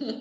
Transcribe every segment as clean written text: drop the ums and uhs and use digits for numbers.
Are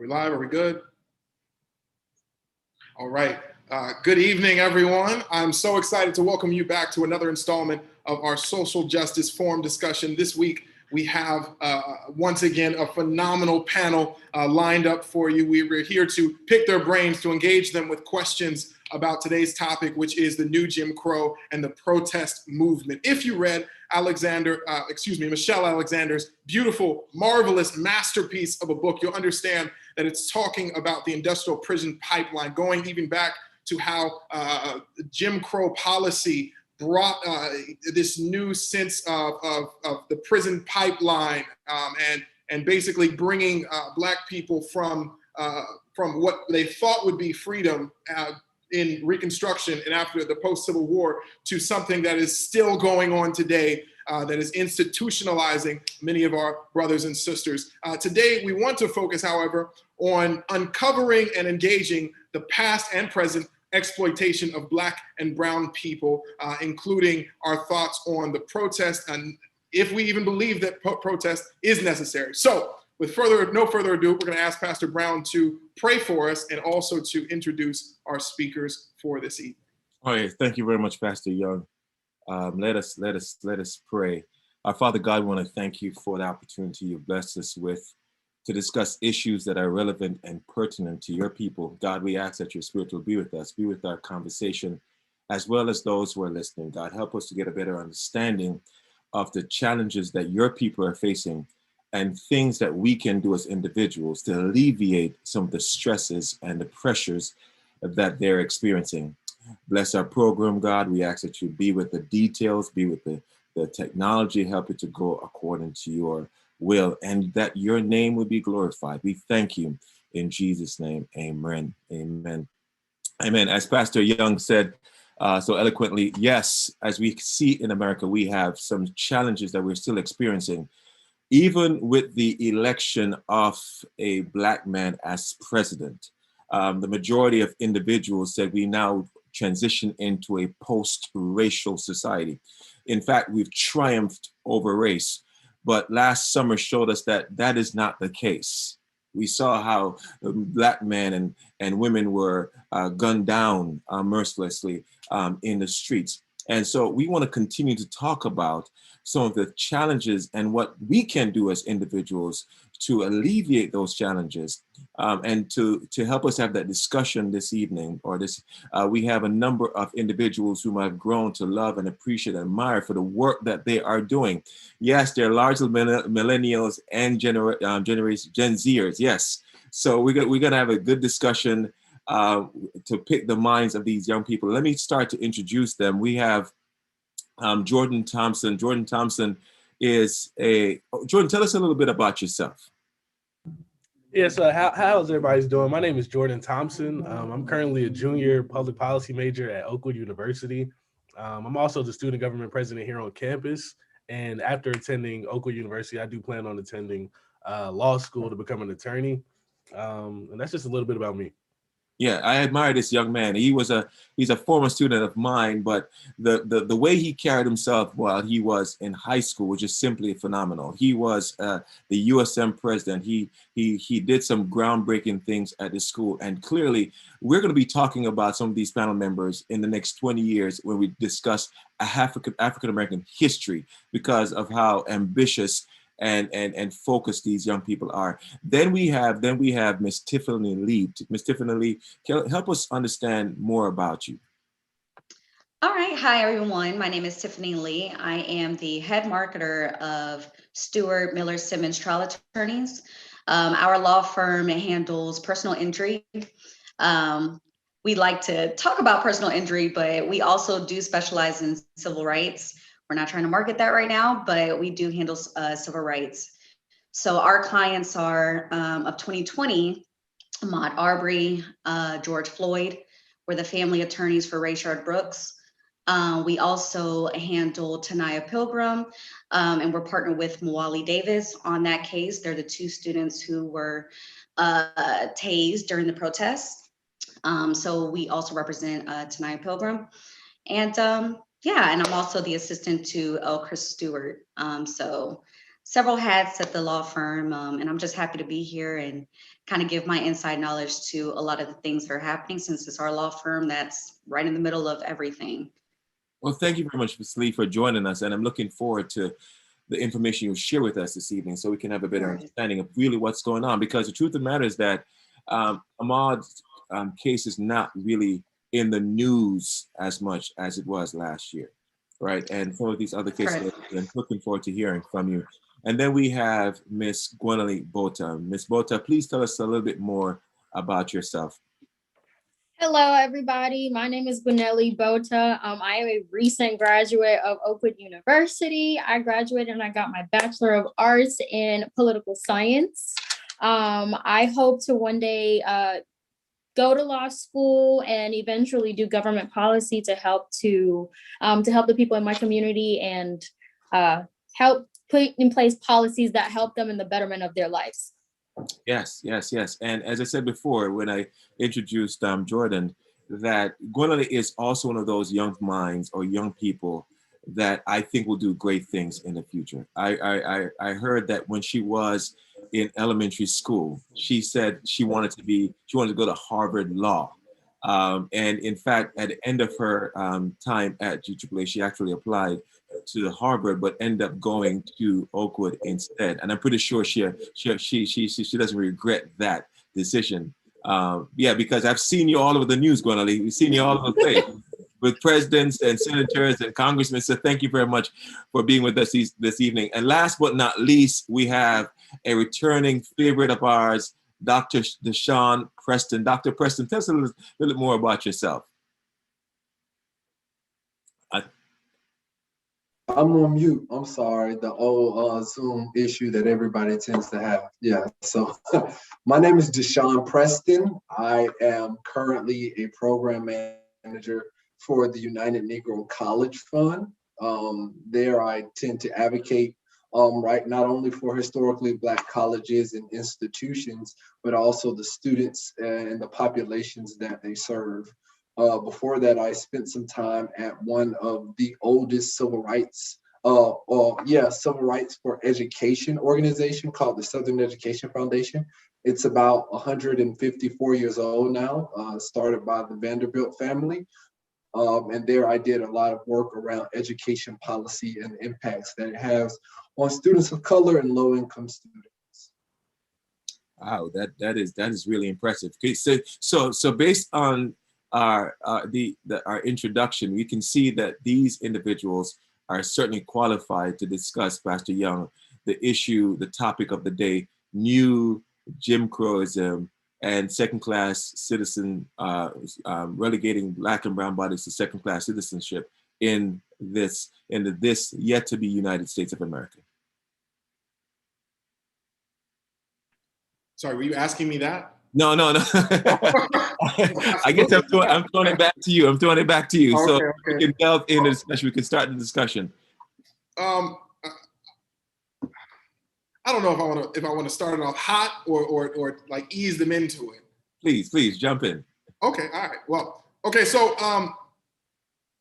we live? Are we good? All right. Good evening, everyone. I'm so excited to welcome you back to another installment of our social justice forum discussion. This week, we have once again a phenomenal panel lined up for you. We were here to pick their brains, to engage them with questions about today's topic, which is the new Jim Crow and the protest movement. If you read Michelle Alexander's beautiful, marvelous masterpiece of a book, you'll understand that it's talking about the industrial prison pipeline, going even back to how Jim Crow policy brought this new sense of the prison pipeline and basically bringing Black people from what they thought would be freedom in Reconstruction and after the post-Civil War to something that is still going on today, that is institutionalizing many of our brothers and sisters. Today, we want to focus, however, on uncovering and engaging the past and present exploitation of Black and brown people, including our thoughts on the protest and if we even believe that protest is necessary. So with no further ado, we're going to ask Pastor Brown to pray for us and also to introduce our speakers for this evening. All right, thank you very much, Pastor Young. Let us pray. Our Father God, we want to thank you for the opportunity you've blessed us with to discuss issues that are relevant and pertinent to your people. God, we ask that your Spirit will be with us, be with our conversation, as well as those who are listening. God, help us to get a better understanding of the challenges that your people are facing and things that we can do as individuals to alleviate some of the stresses and the pressures that they're experiencing. Bless our program, God. We ask that you be with the details, be with the technology, help it to go according to your will, and that your name will be glorified. We thank you in Jesus' name. Amen. Amen. Amen. As Pastor Young said so eloquently, yes, as we see in America, we have some challenges that we're still experiencing, even with the election of a Black man as president. The majority of individuals said we now transition into a post-racial society. In fact, we've triumphed over race. But last summer showed us that that is not the case. We saw how Black men and women were gunned down mercilessly in the streets. And so we want to continue to talk about some of the challenges and what we can do as individuals to alleviate those challenges and to help us have that discussion this evening or this. We have a number of individuals whom I've grown to love and appreciate and admire for the work that they are doing. Yes, they're largely millennials and Gen Zers. Yes. So we're going to have a good discussion to pick the minds of these young people. Let me start to introduce them. We have Jordan Thompson. Jordan Thompson is Jordan, tell us a little bit about yourself. Yes, how's everybody's doing? My name is Jordan Thompson. I'm currently a junior public policy major at Oakwood University. I'm also the student government president here on campus. And after attending Oakwood University, I do plan on attending law school to become an attorney. And that's just a little bit about me. Yeah, I admire this young man. He's a former student of mine, but the way he carried himself while he was in high school was just simply phenomenal. He was the USM president. He did some groundbreaking things at the school, and clearly we're going to be talking about some of these panel members in the next 20 years when we discuss African American history because of how ambitious and focused these young people are. Then we have Miss Tiffany Lee. Miss Tiffany Lee, help us understand more about you. All right. Hi, everyone. My name is Tiffany Lee. I am the head marketer of Stewart Miller Simmons Trial Attorneys. Our law firm handles personal injury. We like to talk about personal injury, but we also do specialize in civil rights. We're not trying to market that right now, but we do handle civil rights. So our clients are of 2020, Ahmaud Arbery, George Floyd. We're the family attorneys for Rayshard Brooks. We also handle Tanaya Pilgrim, and we're partnered with Mwali Davis on that case. They're the two students who were tased during the protests. So we also represent Tanaya Pilgrim. And yeah, and I'm also the assistant to L. Chris Stewart. So several hats at the law firm, and I'm just happy to be here and kind of give my inside knowledge to a lot of the things that are happening since it's our law firm that's right in the middle of everything. Well, thank you very much, Ms. Lee, for joining us, and I'm looking forward to the information you'll share with us this evening so we can have a better understanding of really what's going on. Because the truth of the matter is that Ahmaud's case is not really in the news as much as it was last year, right? And some of these other cases, I'm looking forward to hearing from you. And then we have Miss Gwenely Bota. Miss Bota, please tell us a little bit more about yourself. Hello, everybody. My name is Gwenely Bota. I am a recent graduate of Oakwood University. I graduated and I got my Bachelor of Arts in Political Science. I hope to one day go to law school and eventually do government policy to help the people in my community and help put in place policies that help them in the betterment of their lives. Yes, yes, yes. And as I said before, when I introduced Jordan, that Gwenely is also one of those young minds or young people that I think will do great things in the future. I heard that when she was in elementary school, she said she wanted to go to Harvard Law. And in fact, at the end of her time at GAAA, she actually applied to Harvard, but ended up going to Oakwood instead. And I'm pretty sure she doesn't regret that decision. Yeah, because I've seen you all over the news, Gwenely. We've seen you all over the place with presidents and senators and congressmen. So thank you very much for being with us this evening. And last but not least, we have a returning favorite of ours, Dr. Deshaun Preston. Dr. Preston, tell us a little bit more about yourself. I'm on mute. I'm sorry. The old Zoom issue that everybody tends to have. Yeah. So my name is Deshaun Preston. I am currently a program manager for the United Negro College Fund. There I tend to advocate right, not only for historically Black colleges and institutions, but also the students and the populations that they serve. Before that, I spent some time at one of the oldest civil rights for education organization called the Southern Education Foundation. It's about 154 years old now, started by the Vanderbilt family. And there I did a lot of work around education policy and the impacts that it has on students of color and low-income students. Wow, that is really impressive. Okay, so based on our introduction, we can see that these individuals are certainly qualified to discuss, Pastor Young, the topic of the day, new Jim Crowism and second-class citizen, relegating Black and brown bodies to second-class citizenship in this yet to be United States of America. Sorry, were you asking me that? No. I guess I'm throwing it back to you. Okay, so okay. We can delve into the discussion. We can start the discussion. I don't know if I want to start it off hot or like ease them into it. Please jump in. Okay, all right. Well, okay. So,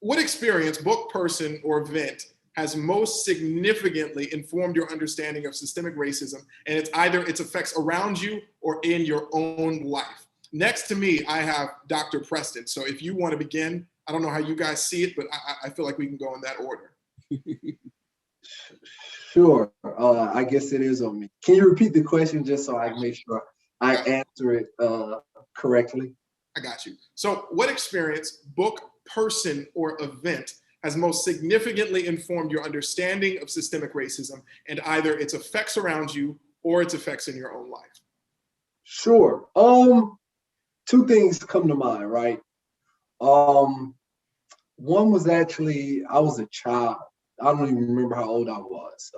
what experience, book, person, or event has most significantly informed your understanding of systemic racism, and it's either its effects around you or in your own life? Next to me, I have Dr. Preston. So if you want to begin, I don't know how you guys see it, but I feel like we can go in that order. Sure. I guess it is on me. Can you repeat the question just so I can make sure I answer it correctly? I got you. So what experience, book, person, or event has most significantly informed your understanding of systemic racism and either its effects around you or its effects in your own life? Sure. Two things come to mind, right? One was actually, I was a child. I don't even remember how old I was.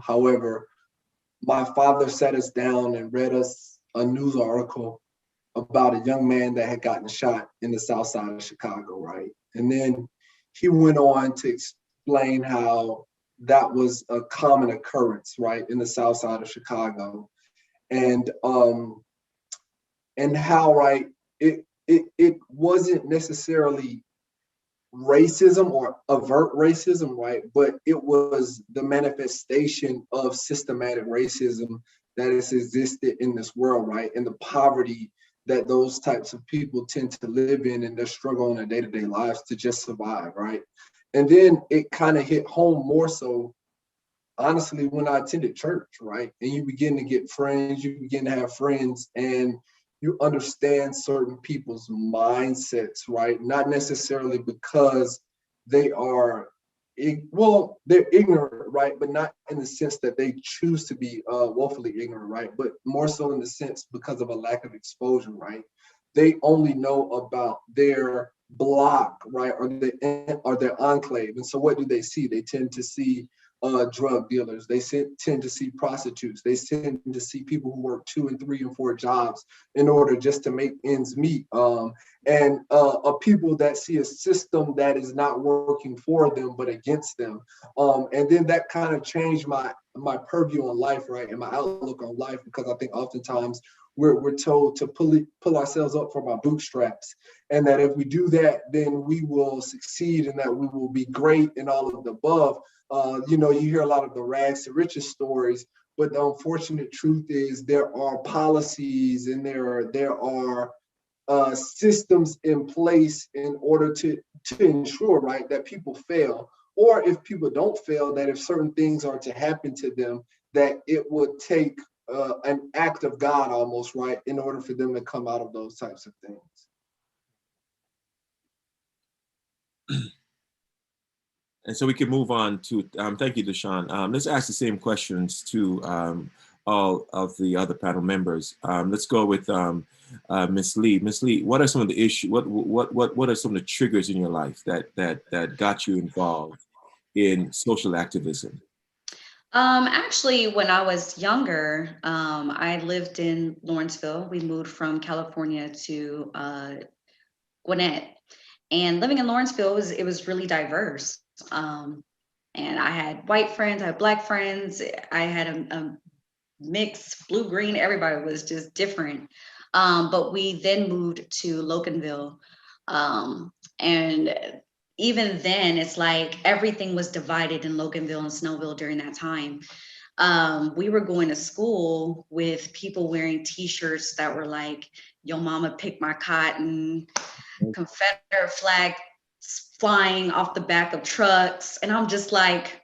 However, my father sat us down and read us a news article about a young man that had gotten shot in the south side of Chicago, right? And then he went on to explain how that was a common occurrence, right, in the south side of Chicago. And how, right, it wasn't necessarily racism or avert racism, right? But it was the manifestation of systematic racism that has existed in this world, right? And the poverty that those types of people tend to live in and their struggle in their day-to-day lives to just survive, right? And then it kind of hit home more so, honestly, when I attended church, right? And you begin to get friends, you begin to have friends, and you understand certain people's mindsets, right? Not necessarily because they are, well, they're ignorant, right? But not in the sense that they choose to be woefully ignorant, right? But more so in the sense because of a lack of exposure, right? They only know about their block, right? Or their enclave. And so what do they see? They tend to see drug dealers. They tend to see prostitutes. They tend to see people who work 2 and 3 and 4 jobs in order just to make ends meet. And people that see a system that is not working for them, but against them. And then that kind of changed my purview on life, right? And my outlook on life, because I think oftentimes we're told to pull ourselves up from our bootstraps. And that if we do that, then we will succeed and that we will be great and all of the above. You hear a lot of the rags to riches stories, but the unfortunate truth is there are policies and there are systems in place in order to ensure, right, that people fail. Or if people don't fail, that if certain things are to happen to them, that it would take an act of God almost, right, in order for them to come out of those types of things. And so we can move on to, thank you, Deshaun. Let's ask the same questions to all of the other panel members. Let's go with Ms. Lee. Ms. Lee, what are some of the issues, what are some of the triggers in your life that got you involved in social activism? Actually, when I was younger, I lived in Lawrenceville. We moved from California to Gwinnett. And living in Lawrenceville, it was really diverse. And I had white friends, I had black friends, I had a mix, blue, green, everybody was just different. But we then moved to Loganville. And even then, it's like everything was divided in Loganville and Snowville during that time. We were going to school with people wearing t-shirts that were like, "Yo mama picked my cotton," Confederate flag flying off the back of trucks. And I'm just like,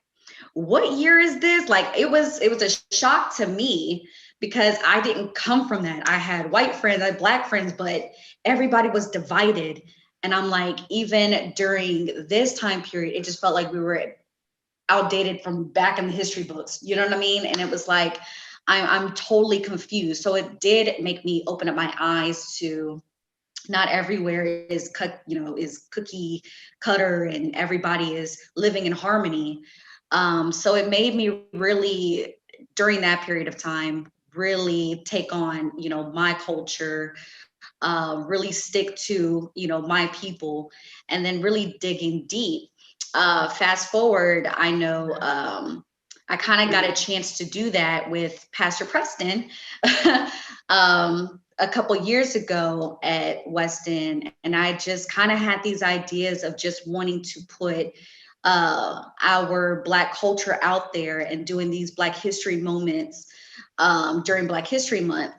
what year is this? Like, it was a shock to me because I didn't come from that. I had white friends, I had black friends, but everybody was divided. And I'm like, even during this time period, it just felt like we were outdated from back in the history books. You know what I mean? And it was like, I'm totally confused. So it did make me open up my eyes to not everywhere is cookie cutter and everybody is living in harmony. So it made me really, during that period of time, really take on, my culture, really stick to, my people, and then really digging deep. Fast forward, I know I kind of got a chance to do that with Pastor Preston a couple years ago at Weston, and I just kind of had these ideas of just wanting to put our Black culture out there and doing these Black history moments during Black History Month,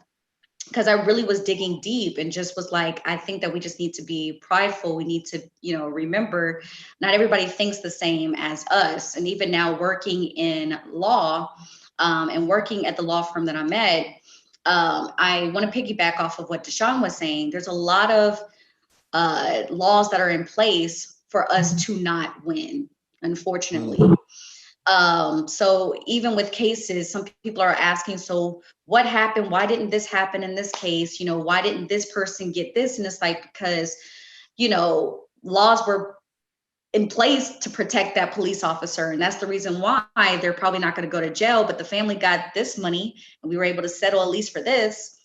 because I really was digging deep and just was like, I think that we just need to be prideful. We need to, remember not everybody thinks the same as us. And even now working in law and working at the law firm that I'm at, I want to piggyback off of what Deshaun was saying. There's a lot of laws that are in place for us to not win, unfortunately. So even with cases, some people are asking, so what happened? Why didn't this happen in this case? Why didn't this person get this? And it's like, because, laws were in place to protect that police officer. And that's the reason why they're probably not going to go to jail, but the family got this money and we were able to settle at least for this.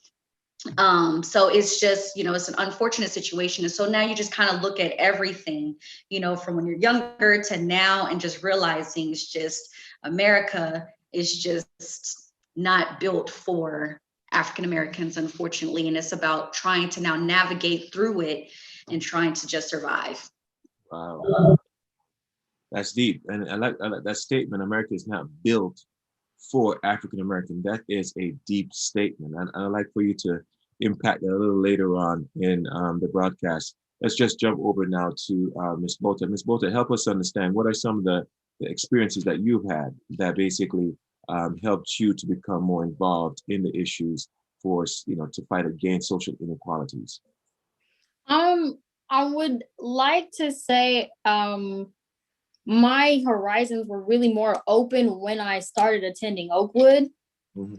So it's just, it's an unfortunate situation. And so now you just kind of look at everything, from when you're younger to now, and just realizing it's just America is just not built for African Americans, unfortunately. And it's about trying to now navigate through it and trying to just survive. That's deep. And I like that statement, America is not built for African American. That is a deep statement. And I'd like for you to impact that a little later on in the broadcast. Let's just jump over now to Ms. Bota. Ms. Bota, help us understand what are some of the experiences that you've had that basically helped you to become more involved in the issues for, to fight against social inequalities. I would like to say my horizons were really more open when I started attending Oakwood,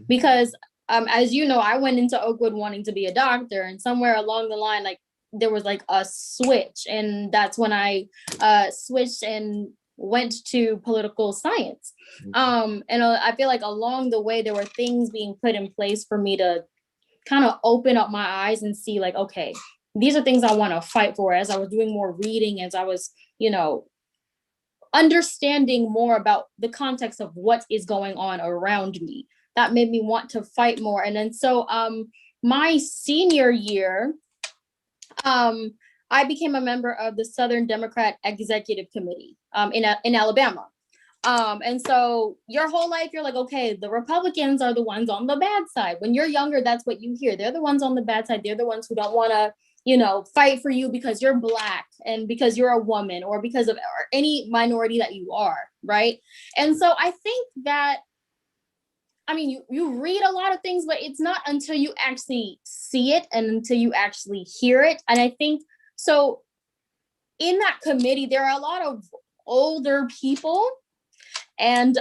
because as you know, I went into Oakwood wanting to be a doctor, and somewhere along the line, like there was like a switch, and that's when I switched and went to political science. And I feel like along the way there were things being put in place for me to kind of open up my eyes and see like, okay, these are things I want to fight for. As I was doing more reading, as I was, understanding more about the context of what is going on around me, that made me want to fight more. And then so my senior year, I became a member of the Southern Democrat Executive Committee in Alabama. And so your whole life, you're like, okay, the Republicans are the ones on the bad side. When you're younger, that's what you hear. They're the ones on the bad side. They're the ones who don't want to, fight for you because you're Black and because you're a woman or because of or any minority that you are, right? And so I think that, I mean, you read a lot of things, but it's not until you actually see it and until you actually hear it. And I think, so in that committee, there are a lot of older people, and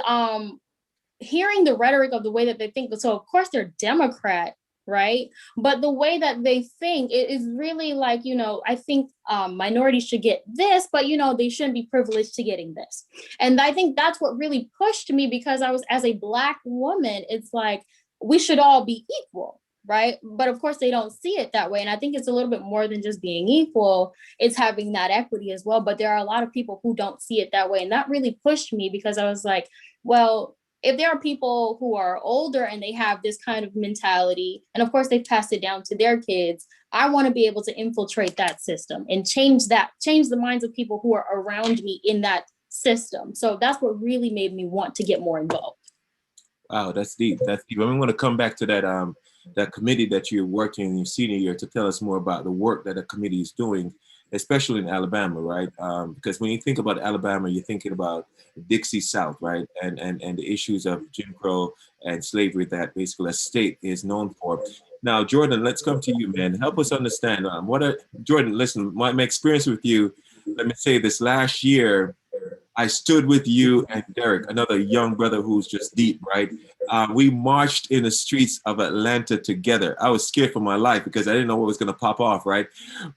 hearing the rhetoric of the way that they think, so of course they're Democrat, right? But the way that they think, it is really like, I think minorities should get this, but they shouldn't be privileged to getting this. And I think that's what really pushed me, because I was, as a Black woman, it's like, we should all be equal, right? But of course they don't see it that way. And I think it's a little bit more than just being equal, it's having that equity as well. But there are a lot of people who don't see it that way. And that really pushed me, because I was like, well, if there are people who are older and they have this kind of mentality, and of course they've passed it down to their kids, I want to be able to infiltrate that system and change the minds of people who are around me in that system. So that's what really made me want to get more involved. Wow, that's deep. That's deep. I'm going to come back to that committee that you're working in your senior year to tell us more about the work that the committee is doing, especially in Alabama, right? Because when you think about Alabama, you're thinking about Dixie South, right? And the issues of Jim Crow and slavery that basically a state is known for. Now, Jordan, let's come to you, man. Help us understand Jordan, listen, my experience with you, let me say this last year, I stood with you and Derek, another young brother who's just deep, right? We marched in the streets of Atlanta together. I was scared for my life because I didn't know what was going to pop off, right?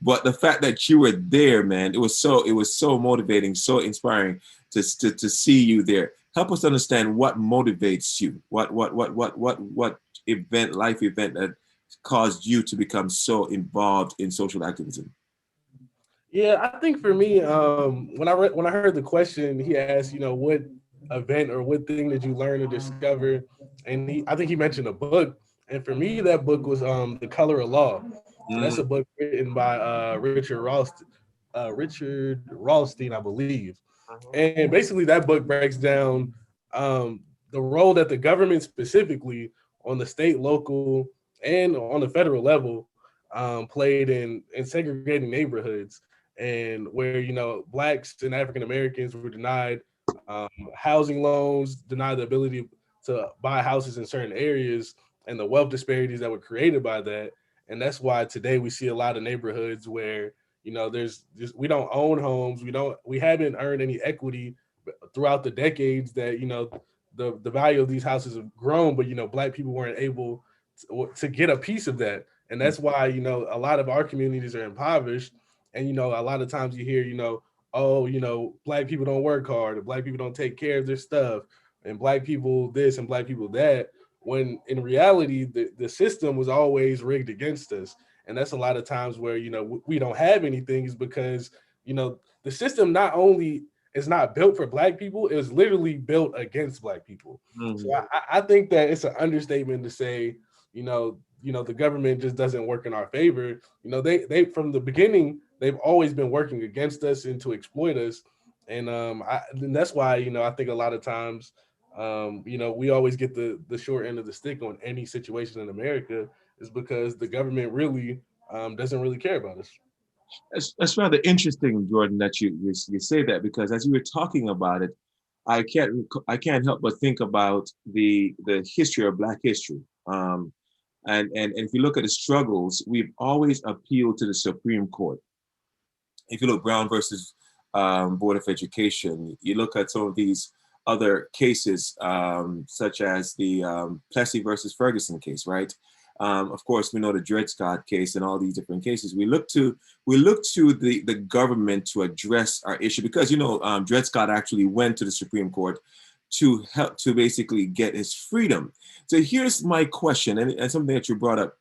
But the fact that you were there, man, it was so motivating, so inspiring to see you there. Help us understand what motivates you. What life event that caused you to become so involved in social activism? Yeah, I think for me, when I heard the question, he asked, what event or what thing did you learn or discover? And I think he mentioned a book. And for me, that book was The Color of Law. And that's a book written by Richard Rawlstein, I believe. And basically that book breaks down the role that the government, specifically on the state, local, and on the federal level, played in segregating neighborhoods, and where Blacks and African Americans were denied housing loans, denied the ability to buy houses in certain areas, and the wealth disparities that were created by that. And that's why today we see a lot of neighborhoods where there's just, we don't own homes, we haven't earned any equity throughout the decades that the value of these houses have grown, but Black people weren't able to get a piece of that. And that's why a lot of our communities are impoverished. And a lot of times you hear Black people don't work hard, or Black people don't take care of their stuff, and Black people this and Black people that, when in reality the system was always rigged against us. And that's a lot of times where we don't have anything, is because the system not only is not built for Black people, it was literally built against Black people. So I think that it's an understatement to say the government just doesn't work in our favor. They from the beginning, they've always been working against us and to exploit us. And that's why, I think a lot of times, we always get the short end of the stick on any situation in America, is because the government really doesn't really care about us. That's rather interesting, Jordan, that you say that, because as you were talking about it, I can't help but think about the history of Black history. And if you look at the struggles, we've always appealed to the Supreme Court. If you look Brown versus Board of Education, you look at some of these other cases, such as the Plessy versus Ferguson case, right? Of course, we know the Dred Scott case and all these different cases. We look to the government to address our issue, because Dred Scott actually went to the Supreme Court to help to basically get his freedom. So here's my question, and something that you brought up.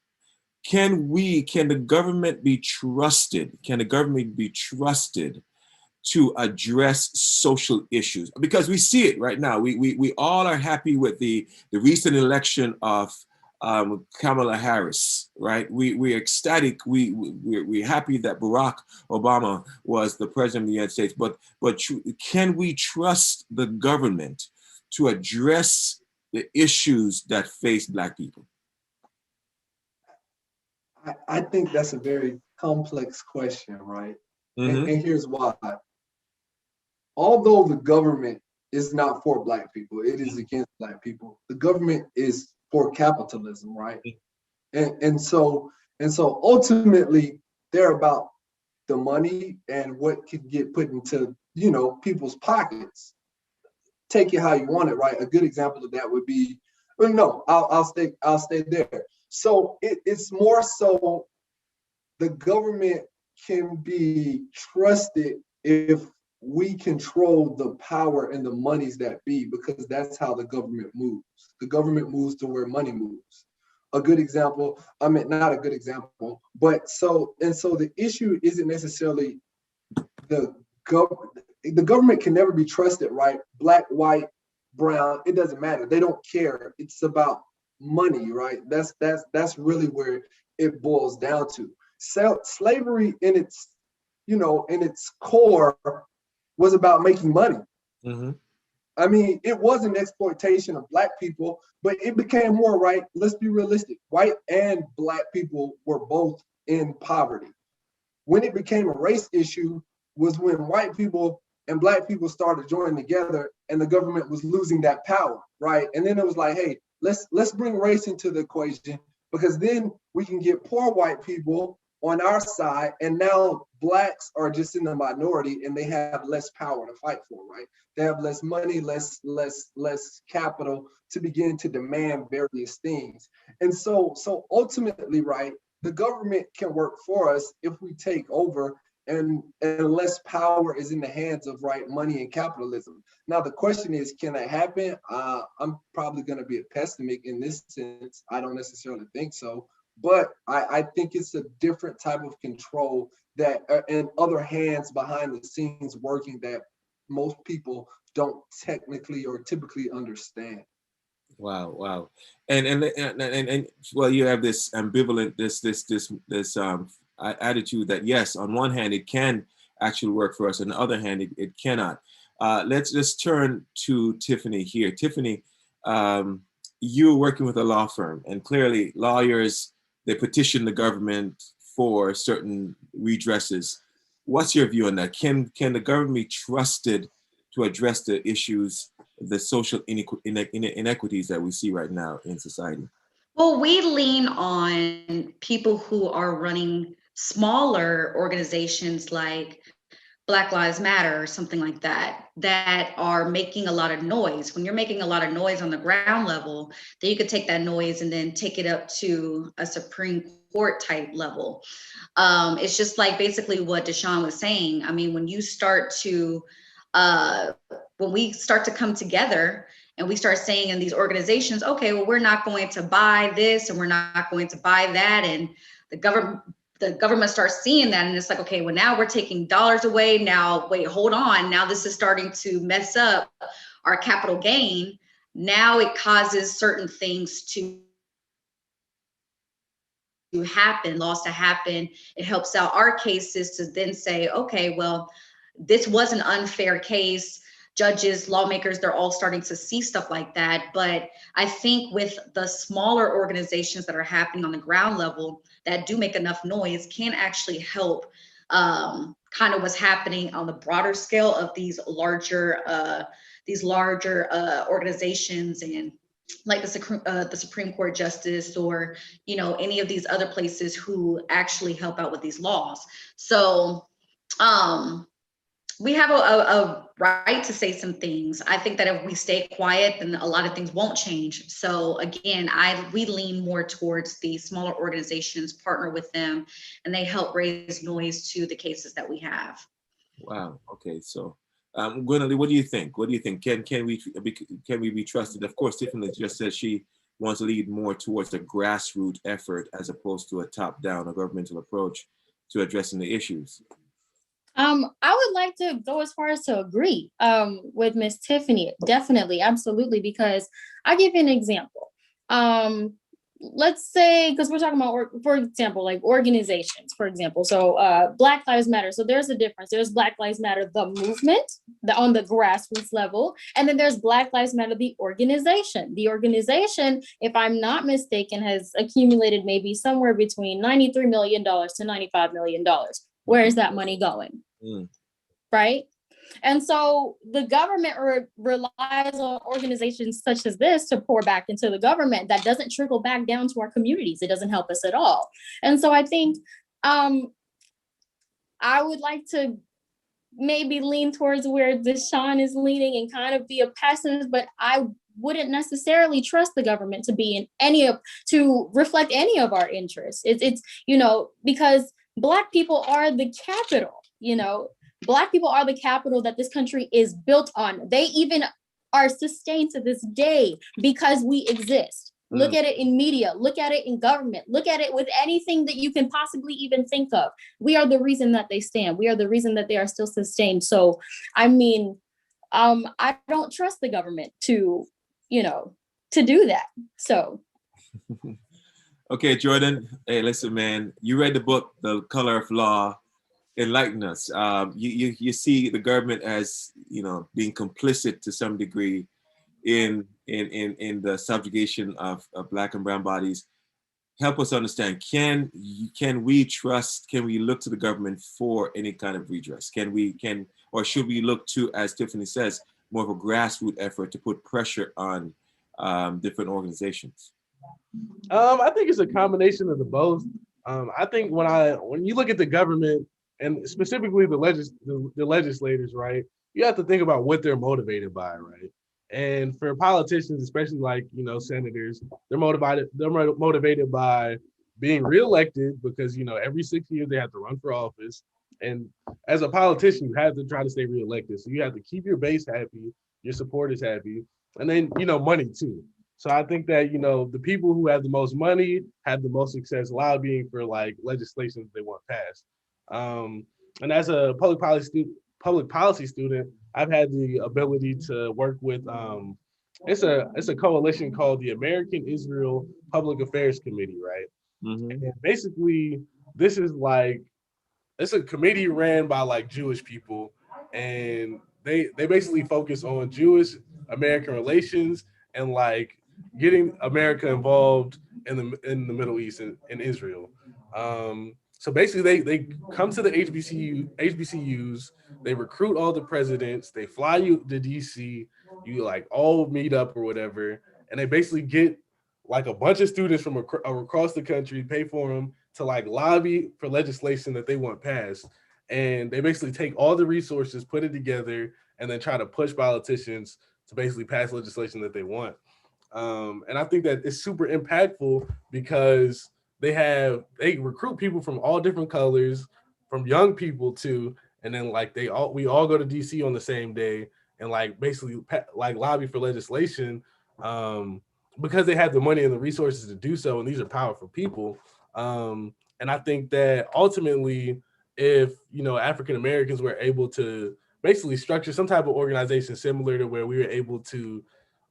Can the government be trusted? Can the government be trusted to address social issues? Because we see it right now. We all are happy with the recent election of Kamala Harris, right? We're ecstatic. We're happy that Barack Obama was the president of the United States. But can we trust the government to address the issues that face Black people? I think that's a very complex question, right? Mm-hmm. And here's why. Although the government is not for Black people, it is against Black people. The government is for capitalism, right? And so ultimately they're about the money and what could get put into people's pockets. Take it how you want it, right? A good example of that would be, well, no, I'll stay there. So it's more so the government can be trusted if we control the power and the monies that be, because that's how the government moves. The government moves to where money moves. A good example, not a good example, but so the issue isn't necessarily the government can never be trusted, right? Black, white, brown, it doesn't matter. They don't care. It's about money, right? That's really where it boils down to. Slavery in its core was about making money. Mm-hmm. I mean, it was an exploitation of Black people, but it became more, right? Let's be realistic. White and Black people were both in poverty. When it became a race issue was when white people and Black people started joining together and the government was losing that power, right? And then it was like, hey, let's bring race into the equation, because then we can get poor white people on our side, and now Blacks are just in the minority and they have less power to fight for, right? They have less money, less capital to begin to demand various things. And so ultimately, right, the government can work for us if we take over and less power is in the hands of, right, money and capitalism. Now, the question is, can that happen? I'm probably going to be a pessimist in this sense. I don't necessarily think so. But I think it's a different type of control that and other hands behind the scenes working that most people don't technically or typically understand. Wow. And well, you have this ambivalent, this attitude that yes, on one hand it can actually work for us, on the other hand it cannot. Let's just turn to Tiffany here. Tiffany, you're working with a law firm, and clearly lawyers, they petition the government for certain redresses. What's your view on that? Can the government be trusted to address the issues, the social inequities that we see right now in society? Well, we lean on people who are running smaller organizations like Black Lives Matter or something like that, that are making a lot of noise. When you're making a lot of noise on the ground level, then you could take that noise and then take it up to a Supreme Court type level. It's just like basically what Deshaun was saying. I mean, when we start to come together and we start saying in these organizations, okay, well, we're not going to buy this and we're not going to buy that, and the government starts seeing that, and it's like, okay, well, now we're taking dollars away. Now, wait, hold on. Now this is starting to mess up our capital gain. Now it causes certain things to happen, laws to happen. It helps out our cases to then say, okay, well, this was an unfair case. Judges, lawmakers, they're all starting to see stuff like that. But I think with the smaller organizations that are happening on the ground level that do make enough noise can actually help kind of what's happening on the broader scale of these larger organizations, and like the Supreme Court justice, or any of these other places who actually help out with these laws. So we have a right to say some things. I think that if we stay quiet, then a lot of things won't change. So again, we lean more towards the smaller organizations, partner with them, and they help raise noise to the cases that we have. Wow. Okay. So, Gwendolyn, what do you think? What do you think? Can we be trusted? Of course, Tiffany just said she wants to lead more towards a grassroots effort as opposed to a top-down or governmental approach to addressing the issues. I would like to go as far as to agree with Miss Tiffany. Definitely, absolutely, because I'll give you an example. Let's say, because we're talking about, for example, like organizations, for example. So Black Lives Matter. So there's a difference. There's Black Lives Matter, the movement, on the grassroots level. And then there's Black Lives Matter, the organization. The organization, if I'm not mistaken, has accumulated maybe somewhere between $93 million to $95 million. Where is that money going? Right? And so the government relies on organizations such as this to pour back into the government. That doesn't trickle back down to our communities. It doesn't help us at all. And so I think I would like to maybe lean towards where Deshaun is leaning and kind of be a pessimist, but I wouldn't necessarily trust the government to be to reflect any of our interests. It's because Black people are the capital, Black people are the capital that this country is built on. They even are sustained to this day because we exist. Look at it in media, look at it in government, look at it with anything that you can possibly even think of. We are the reason that they stand. We are the reason that they are still sustained. So, I mean, I don't trust the government to do that. So. Okay, Jordan. Hey, listen, man. You read the book, The Color of Law. Enlighten us. You see the government as being complicit to some degree in the subjugation of Black and brown bodies. Help us understand. Can we look to the government for any kind of redress? Or should we look to, as Tiffany says, more of a grassroots effort to put pressure on different organizations? I think it's a combination of the both. I think when you look at the government, and specifically the legislators, right, you have to think about what they're motivated by, right? And for politicians, especially like, senators, they're motivated by being reelected because, every 6 years they have to run for office. And as a politician, you have to try to stay reelected. So you have to keep your base happy, your supporters happy, and then, money too. So I think that, the people who have the most money have the most success lobbying for like legislation that they want passed. And as a public policy student, I've had the ability to work with it's a coalition called the American Israel Public Affairs Committee, right? Mm-hmm. And basically, it's a committee ran by like Jewish people, and they basically focus on Jewish American relations and like getting America involved in the Middle East and in Israel. So basically, they come to the HBCUs, they recruit all the presidents, they fly you to DC, you like all meet up or whatever, and they basically get like a bunch of students from across the country, pay for them to like lobby for legislation that they want passed. And they basically take all the resources, put it together, and then try to push politicians to basically pass legislation that they want. And I think that it's super impactful because they recruit people from all different colors, from young people too, and then like we all go to DC on the same day and like basically like lobby for legislation because they have the money and the resources to do so, and these are powerful people. And I think that ultimately, if African Americans were able to basically structure some type of organization similar to where we were able to,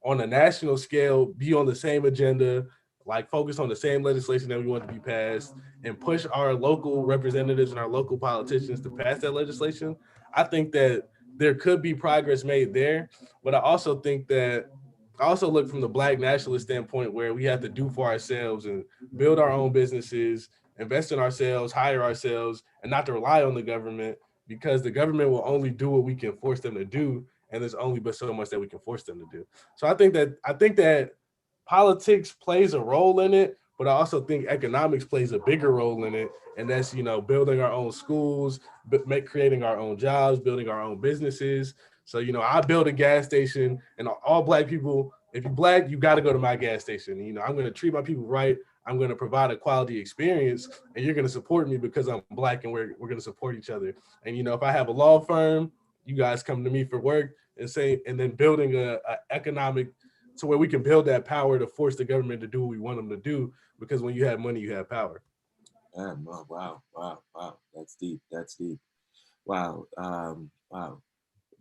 on a national scale, be on the same agenda, like focus on the same legislation that we want to be passed and push our local representatives and our local politicians to pass that legislation, I think that there could be progress made there. But I also look from the Black nationalist standpoint where we have to do for ourselves and build our own businesses, invest in ourselves, hire ourselves, and not to rely on the government, because the government will only do what we can force them to do, and there's only but so much that we can force them to do. So I think that politics plays a role in it, but I also think economics plays a bigger role in it, and that's building our own schools, creating our own jobs, building our own businesses. So I build a gas station, and all Black people, if you're Black, you got to go to my gas station. I'm going to treat my people right. I'm going to provide a quality experience, and you're going to support me because I'm Black, and we're going to support each other. And if I have a law firm, you guys come to me for work, and then building a economic to where we can build that power to force the government to do what we want them to do. Because when you have money, you have power. Wow. That's deep. That's deep. Wow. Wow.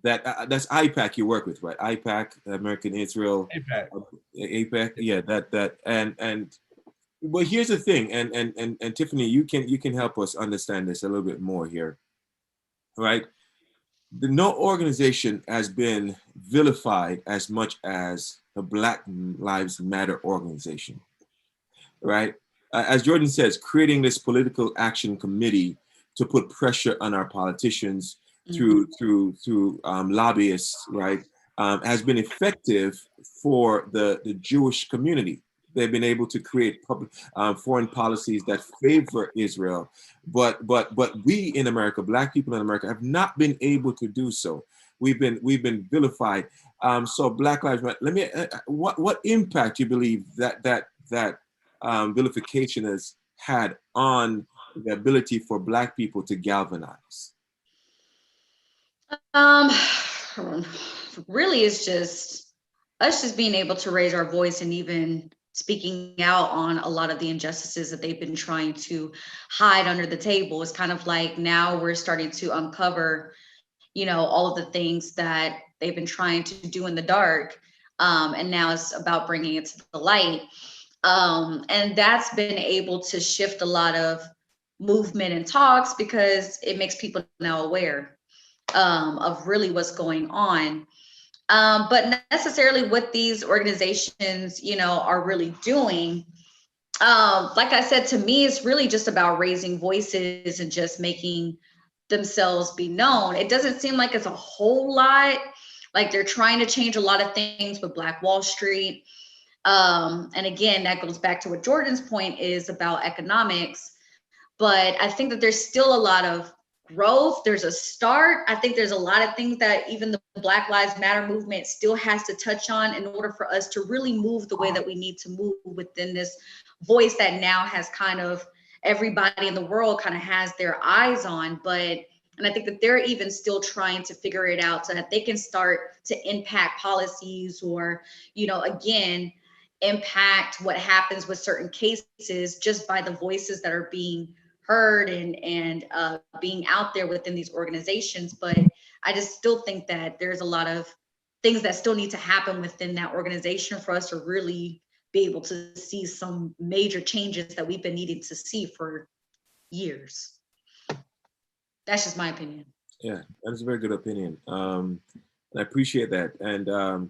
That's IPAC you work with, right? IPAC, American Israel. APAC. APAC. Yeah. And well, here's the thing, and Tiffany, you can help us understand this a little bit more here, right? No organization has been vilified as much as the Black Lives Matter organization, right? As Jordan says, creating this political action committee to put pressure on our politicians through lobbyists, right, has been effective for the Jewish community. They've been able to create foreign policies that favor Israel, but we in America, Black people in America, have not been able to do so. We've been vilified. So Black Lives Matter. Let me. What impact do you believe that vilification has had on the ability for Black people to galvanize? Really, it's just us just being able to raise our voice and even speaking out on a lot of the injustices that they've been trying to hide under the table. It's kind of like now we're starting to uncover, all of the things that they've been trying to do in the dark. And now it's about bringing it to the light. And that's been able to shift a lot of movement and talks because it makes people now aware of really what's going on. But necessarily what these organizations, are really doing, like I said, to me, it's really just about raising voices and just making themselves be known. It doesn't seem like it's a whole lot. Like they're trying to change a lot of things with Black Wall Street. And again, that goes back to what Jordan's point is about economics. But I think that there's still a lot of growth. There's a start. I think there's a lot of things that even the Black Lives Matter movement still has to touch on in order for us to really move the way that we need to move within this voice that now has kind of everybody in the world kind of has their eyes on. And I think that they're even still trying to figure it out so that they can start to impact policies or, again, impact what happens with certain cases just by the voices that are being heard and being out there within these organizations. But I just still think that there's a lot of things that still need to happen within that organization for us to really be able to see some major changes that we've been needing to see for years. That's just my opinion. Yeah, that's a very good opinion. And I appreciate that. And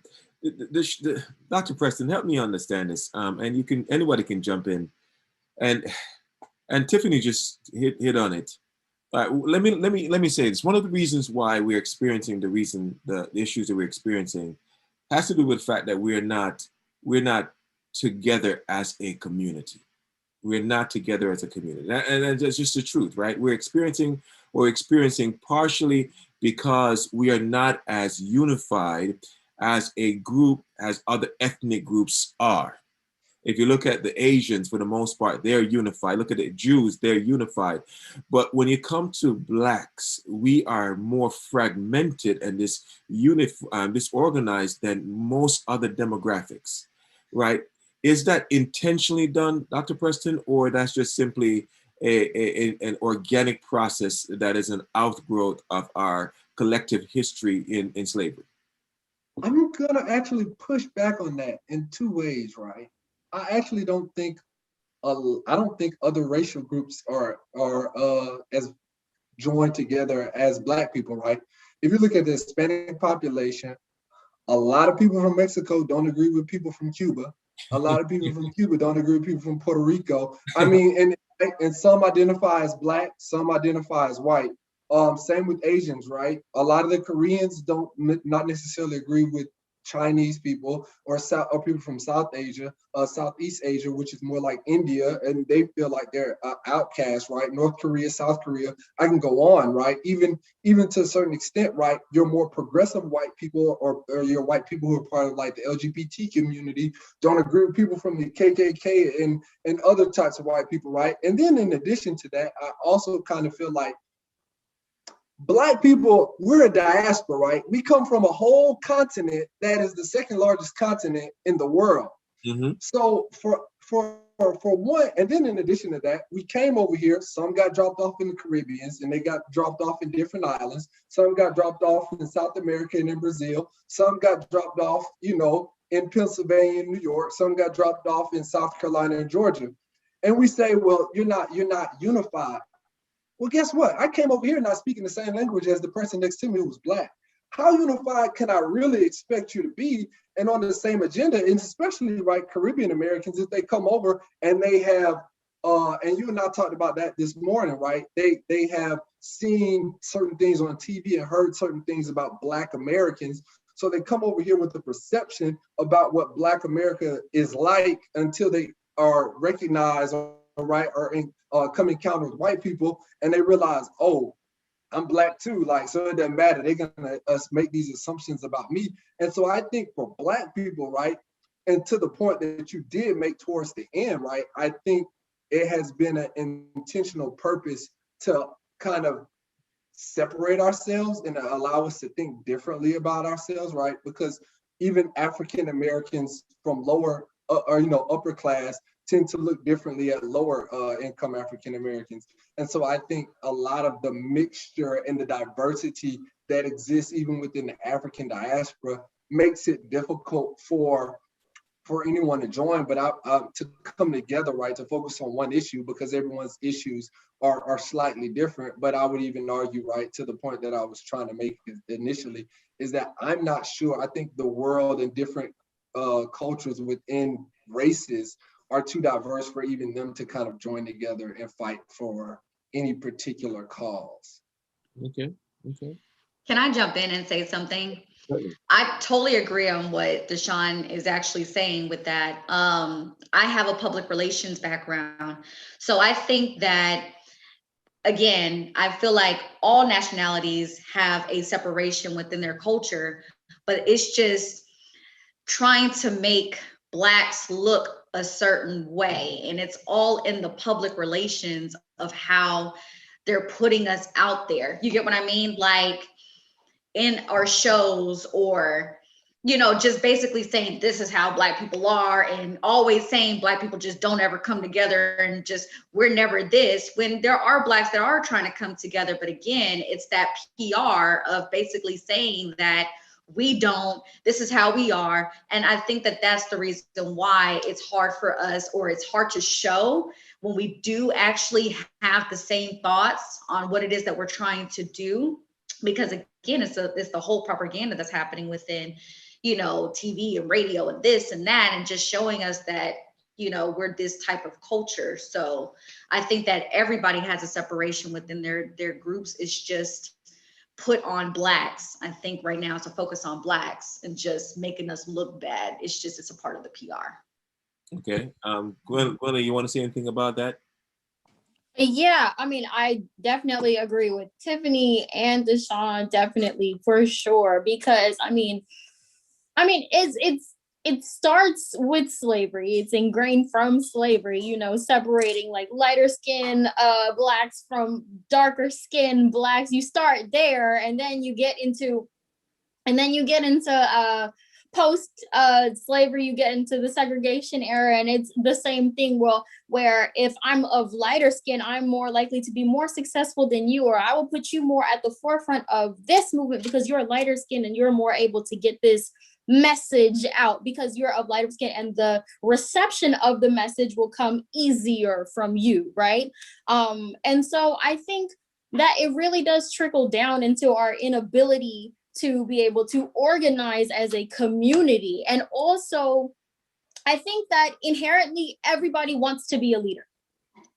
Dr. Preston, help me understand this. And anybody can jump in. And Tiffany just hit on it. Let me say this. One of the reasons why we're experiencing the issues that we're experiencing has to do with the fact that we're not together as a community. We're not together as a community, and that's just the truth, right? We're experiencing partially because we are not as unified as a group as other ethnic groups are. If you look at the Asians, for the most part, they're unified. Look at the Jews, they're unified. But when you come to Blacks, we are more fragmented and disorganized than most other demographics, right? Is that intentionally done, Dr. Preston, or that's just simply an organic process that is an outgrowth of our collective history in slavery? I'm gonna actually push back on that in two ways, right? I actually don't think I don't think other racial groups are as joined together as Black people, right? If you look at the Hispanic population, a lot of people from Mexico don't agree with people from Cuba. A lot of people from Cuba don't agree with people from Puerto Rico. I mean, and some identify as Black, some identify as white. Same with Asians, right? A lot of the Koreans don't not necessarily agree with Chinese people or people from South Asia, Southeast Asia, which is more like India, and they feel like they're outcasts, right? North Korea, South Korea, I can go on, right? Even to a certain extent, right? Your more progressive white people or your white people who are part of like the LGBT community don't agree with people from the KKK and other types of white people, right? And then in addition to that, I also kind of feel like Black people, we're a diaspora, right? We come from a whole continent that is the second largest continent in the world. Mm-hmm. So for one, and then in addition to that, we came over here. Some got dropped off in the Caribbean, and they got dropped off in different islands. Some got dropped off in South America and in Brazil. Some got dropped off, in Pennsylvania and New York. Some got dropped off in South Carolina and Georgia. And we say, well, you're not unified. Well, guess what? I came over here not speaking the same language as the person next to me who was Black. How unified can I really expect you to be and on the same agenda? And especially, right, Caribbean Americans, if they come over and they have, and you and I talked about that this morning, right? They have seen certain things on TV and heard certain things about Black Americans. So they come over here with the perception about what Black America is like until they are recognized, right, or come encounter with white people, and they realize, oh, I'm Black too. Like, so it doesn't matter. They're gonna make these assumptions about me. And so I think for Black people, right, and to the point that you did make towards the end, right, I think it has been an intentional purpose to kind of separate ourselves and allow us to think differently about ourselves, right? Because even African Americans from lower or upper class tend to look differently at lower income African Americans. And so I think a lot of the mixture and the diversity that exists even within the African diaspora makes it difficult for anyone to join, but to come together, right, to focus on one issue, because everyone's issues are slightly different. But I would even argue, right, to the point that I was trying to make initially, is that I'm not sure. I think the world and different cultures within races are too diverse for even them to kind of join together and fight for any particular cause. Okay. Can I jump in and say something? Certainly. I totally agree on what Deshaun is actually saying with that. I have a public relations background. So I think that, again, I feel like all nationalities have a separation within their culture, but it's just trying to make Blacks look a certain way. And it's all in the public relations of how they're putting us out there. You get what I mean? Like in our shows, or, just basically saying this is how Black people are, and always saying Black people just don't ever come together and just, we're never this, when there are Blacks that are trying to come together. But again, it's that PR of basically saying that we don't, this is how we are. And I think that that's the reason why it's hard for us, or it's hard to show when we do actually have the same thoughts on what it is that we're trying to do. Because again, it's the whole propaganda that's happening within, TV and radio and this and that, and just showing us that, we're this type of culture. So I think that everybody has a separation within their groups. It's just put on Blacks. I think right now it's a focus on Blacks and just making us look bad. It's a part of the PR. Okay. Gwendolyn, you want to say anything about that? Yeah, I mean, I definitely agree with Tiffany and Deshaun, definitely, for sure, because it starts with slavery. It's ingrained from slavery, separating like lighter skin Blacks from darker skin Blacks. You start there, and then you get into post slavery, you get into the segregation era, and it's the same thing. Well, where if I'm of lighter skin, I'm more likely to be more successful than you, or I will put you more at the forefront of this movement because you're lighter skin and you're more able to get this message out because you're of lighter skin, and the reception of the message will come easier from you, right? And so I think that it really does trickle down into our inability to be able to organize as a community. And also, I think that inherently everybody wants to be a leader,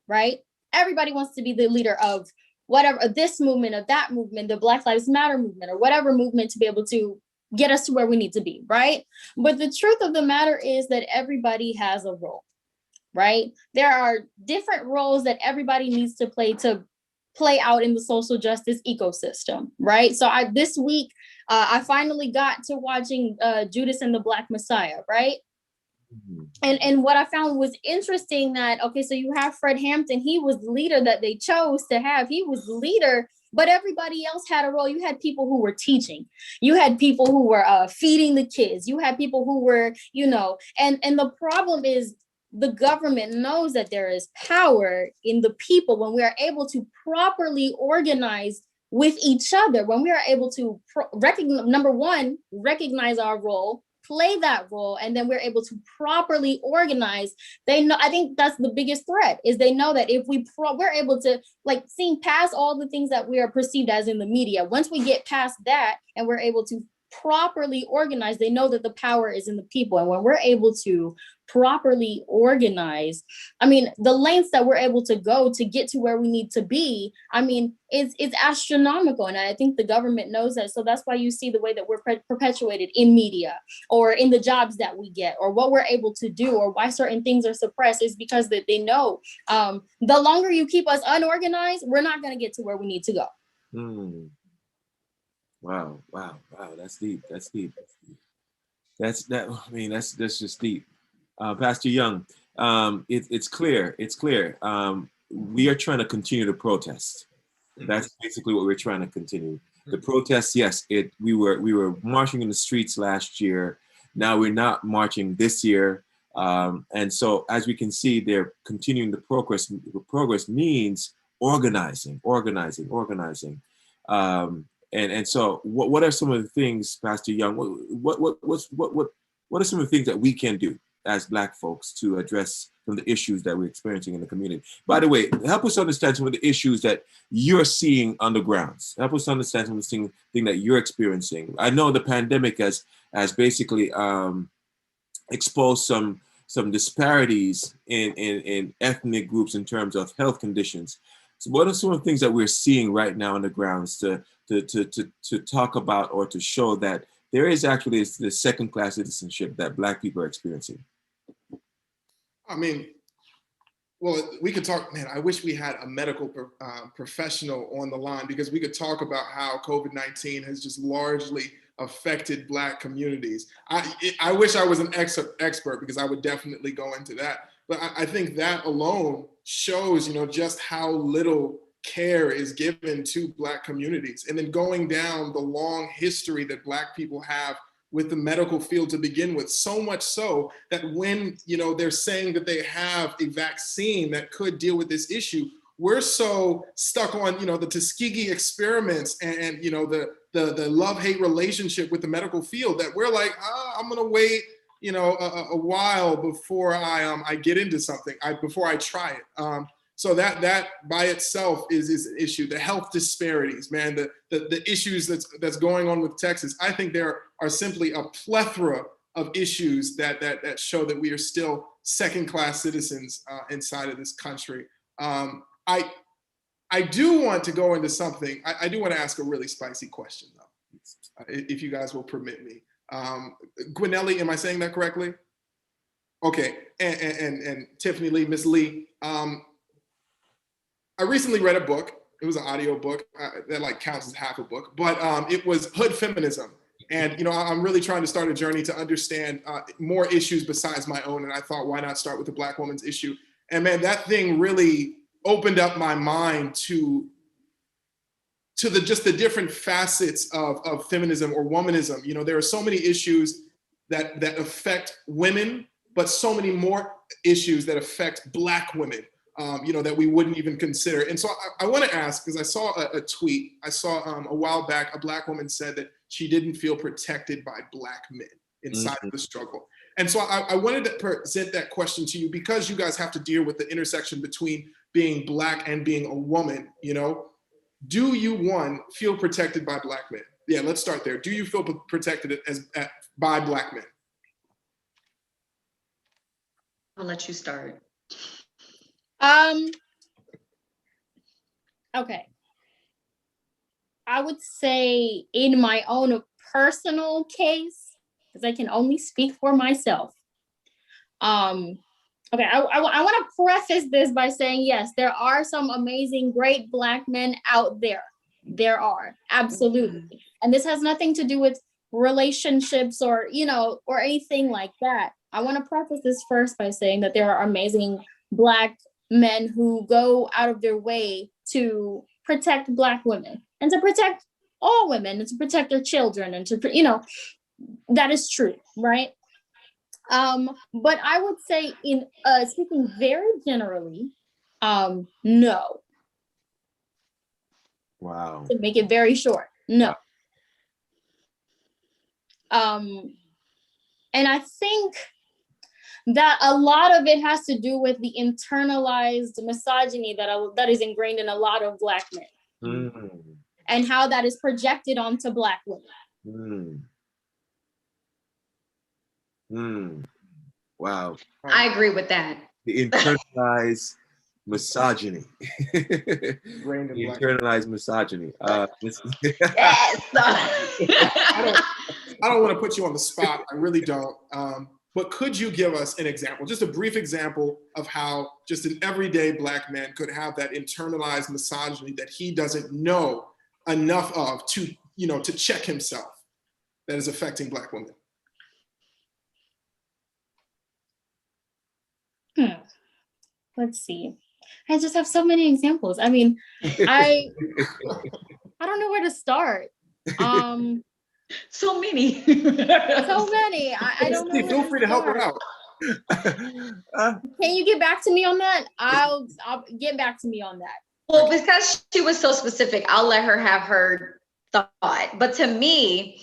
right? Everybody wants to be the leader of whatever, this movement, of that movement, the Black Lives Matter movement, or whatever movement, to be able to get us to where we need to be, right? But the truth of the matter is that everybody has a role, right? There are different roles that everybody needs to play out in the social justice ecosystem, right? So this week, I finally got to watching Judas and the Black Messiah, right? And what I found was interesting that, okay, so you have Fred Hampton, he was the leader that they chose to have. He was the leader, but everybody else had a role. You had people who were teaching. You had people who were feeding the kids. You had people who were, and the problem is the government knows that there is power in the people when we are able to properly organize with each other, when we are able to recognize our role, play that role, and then we're able to properly organize. They know, I think that's the biggest threat, is they know that if we're able to, like, seeing past all the things that we are perceived as in the media, once we get past that and we're able to properly organize, they know that the power is in the people. And when we're able to properly organize, I mean, the lengths that we're able to go to get to where we need to be, I mean, it's astronomical. And I think the government knows that. So that's why you see the way that we're perpetuated in media, or in the jobs that we get, or what we're able to do, or why certain things are suppressed, is because that they know the longer you keep us unorganized, we're not going to get to where we need to go. Wow. That's deep. That's just deep. Pastor Young, it's clear. We are trying to continue to protest. That's basically what we're trying to continue. The protests, yes, we were marching in the streets last year. Now we're not marching this year. And so as we can see, they're continuing the progress. The progress means organizing. And so what are some of the things, Pastor Young, what are some of the things that we can do as Black folks to address some of the issues that we're experiencing in the community? By the way, help us understand some of the issues that you're seeing on the grounds. Help us understand some of the things that you're experiencing. I know the pandemic has basically exposed some disparities in ethnic groups in terms of health conditions. So what are some of the things that we're seeing right now on the grounds to talk about, or to show that there is actually this second-class citizenship that Black people are experiencing? I mean, well, we could talk, man, I wish we had a medical professional on the line, because we could talk about how COVID-19 has just largely affected Black communities. I wish I was an expert, because I would definitely go into that. But I think that alone shows, just how little care is given to Black communities. And then going down the long history that Black people have with the medical field to begin with, so much so that when, they're saying that they have a vaccine that could deal with this issue, we're so stuck on, the Tuskegee experiments and the love-hate relationship with the medical field that we're like, I'm gonna wait, a while before I get into something, before I try it. So that by itself is an issue. The health disparities, man, the issues that's going on with Texas. I think there are simply a plethora of issues that show that we are still second-class citizens inside of this country. I do want to go into something. I do want to ask a really spicy question, though, if you guys will permit me. Gwynelli, am I saying that correctly? Okay, and Tiffany Lee, Miss Lee. I recently read a book. It was an audio book that counts as half a book, but it was Hood Feminism. And, I'm really trying to start a journey to understand more issues besides my own. And I thought, why not start with the Black woman's issue? And man, that thing really opened up my mind to the different facets of feminism or womanism. There are so many issues that affect women, but so many more issues that affect Black women. That we wouldn't even consider. And so I want to ask, because I saw a tweet, I saw a while back, a Black woman said that she didn't feel protected by Black men. inside of the struggle. And so I wanted to present that question to you because you guys have to deal with the intersection between being Black and being a woman, you know. Do you, one, feel protected by Black men? Yeah, let's start there. Do you feel protected by Black men? I'll let you start. Okay. I would say in my own personal case, because I can only speak for myself. Okay, I want to preface this by saying, yes, there are some amazing, great Black men out there. There are, absolutely. And this has nothing to do with relationships or, you know, or anything like that. I want to preface this first by saying that there are amazing Black men who go out of their way to protect Black women and to protect all women and to protect their children and to, you know, that is true, right? But I would say in speaking very generally, no. Wow. To make it very short, no. And I think that a lot of it has to do with the internalized misogyny that is ingrained in a lot of Black men, and how that is projected onto Black women. Wow. I agree with that. The internalized misogyny. The internalized misogyny. Yes. I don't want to put you on the spot. I really don't. But could you give us an example, just a brief example of how just an everyday Black man could have that internalized misogyny that he doesn't know enough of to, you know, to check himself, that is affecting Black women? Let's see. I just have so many examples. I mean, I don't know where to start. So many. So many. I don't know. Feel free to help her out. Can you get back to me on that? I'll get back to me on that. Well, because she was so specific, I'll let her have her thought. But to me,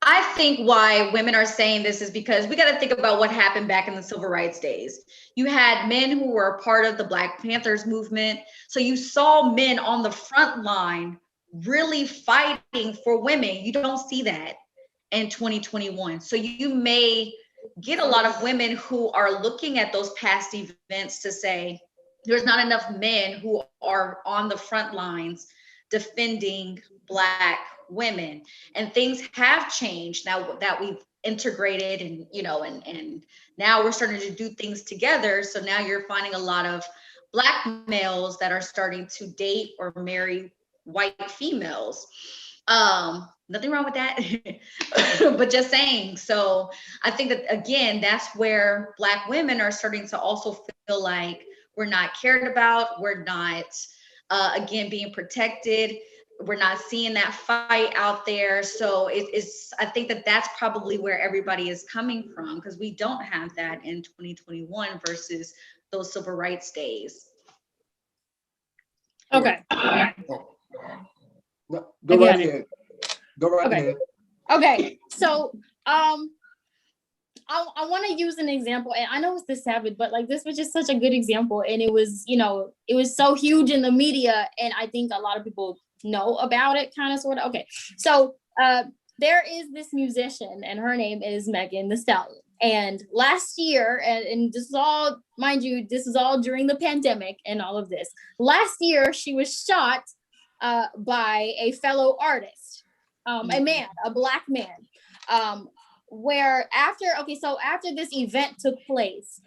I think why women are saying this is because we got to think about what happened back in the civil rights days. You had men who were a part of the Black Panthers movement. So you saw men on the front line really fighting for women. You don't see that in 2021. So you may get a lot of women who are looking at those past events to say, there's not enough men who are on the front lines defending Black women. And things have changed now that we've integrated and, you know, and now we're starting to do things together. So now you're finding a lot of Black males that are starting to date or marry white females. Nothing wrong with that, but just saying. So I think that, again, that's where Black women are starting to also feel like we're not cared about. We're not, again, being protected. We're not seeing that fight out there. So I think that that's probably where everybody is coming from, because we don't have that in 2021 versus those civil rights days. Okay. No, go right ahead. Go right ahead. Okay. So I want to use an example, and I know it's the savage, but like this was just such a good example, and it was, you know, it was so huge in the media, and I think a lot of people know about it, kind of, sort of. Okay, so there is this musician, and her name is Megan Thee Stallion. And last year, and this is all, mind you, this is all during the pandemic and all of this. Last year, she was shot by a fellow artist, a man, a Black man. Where after this event took place,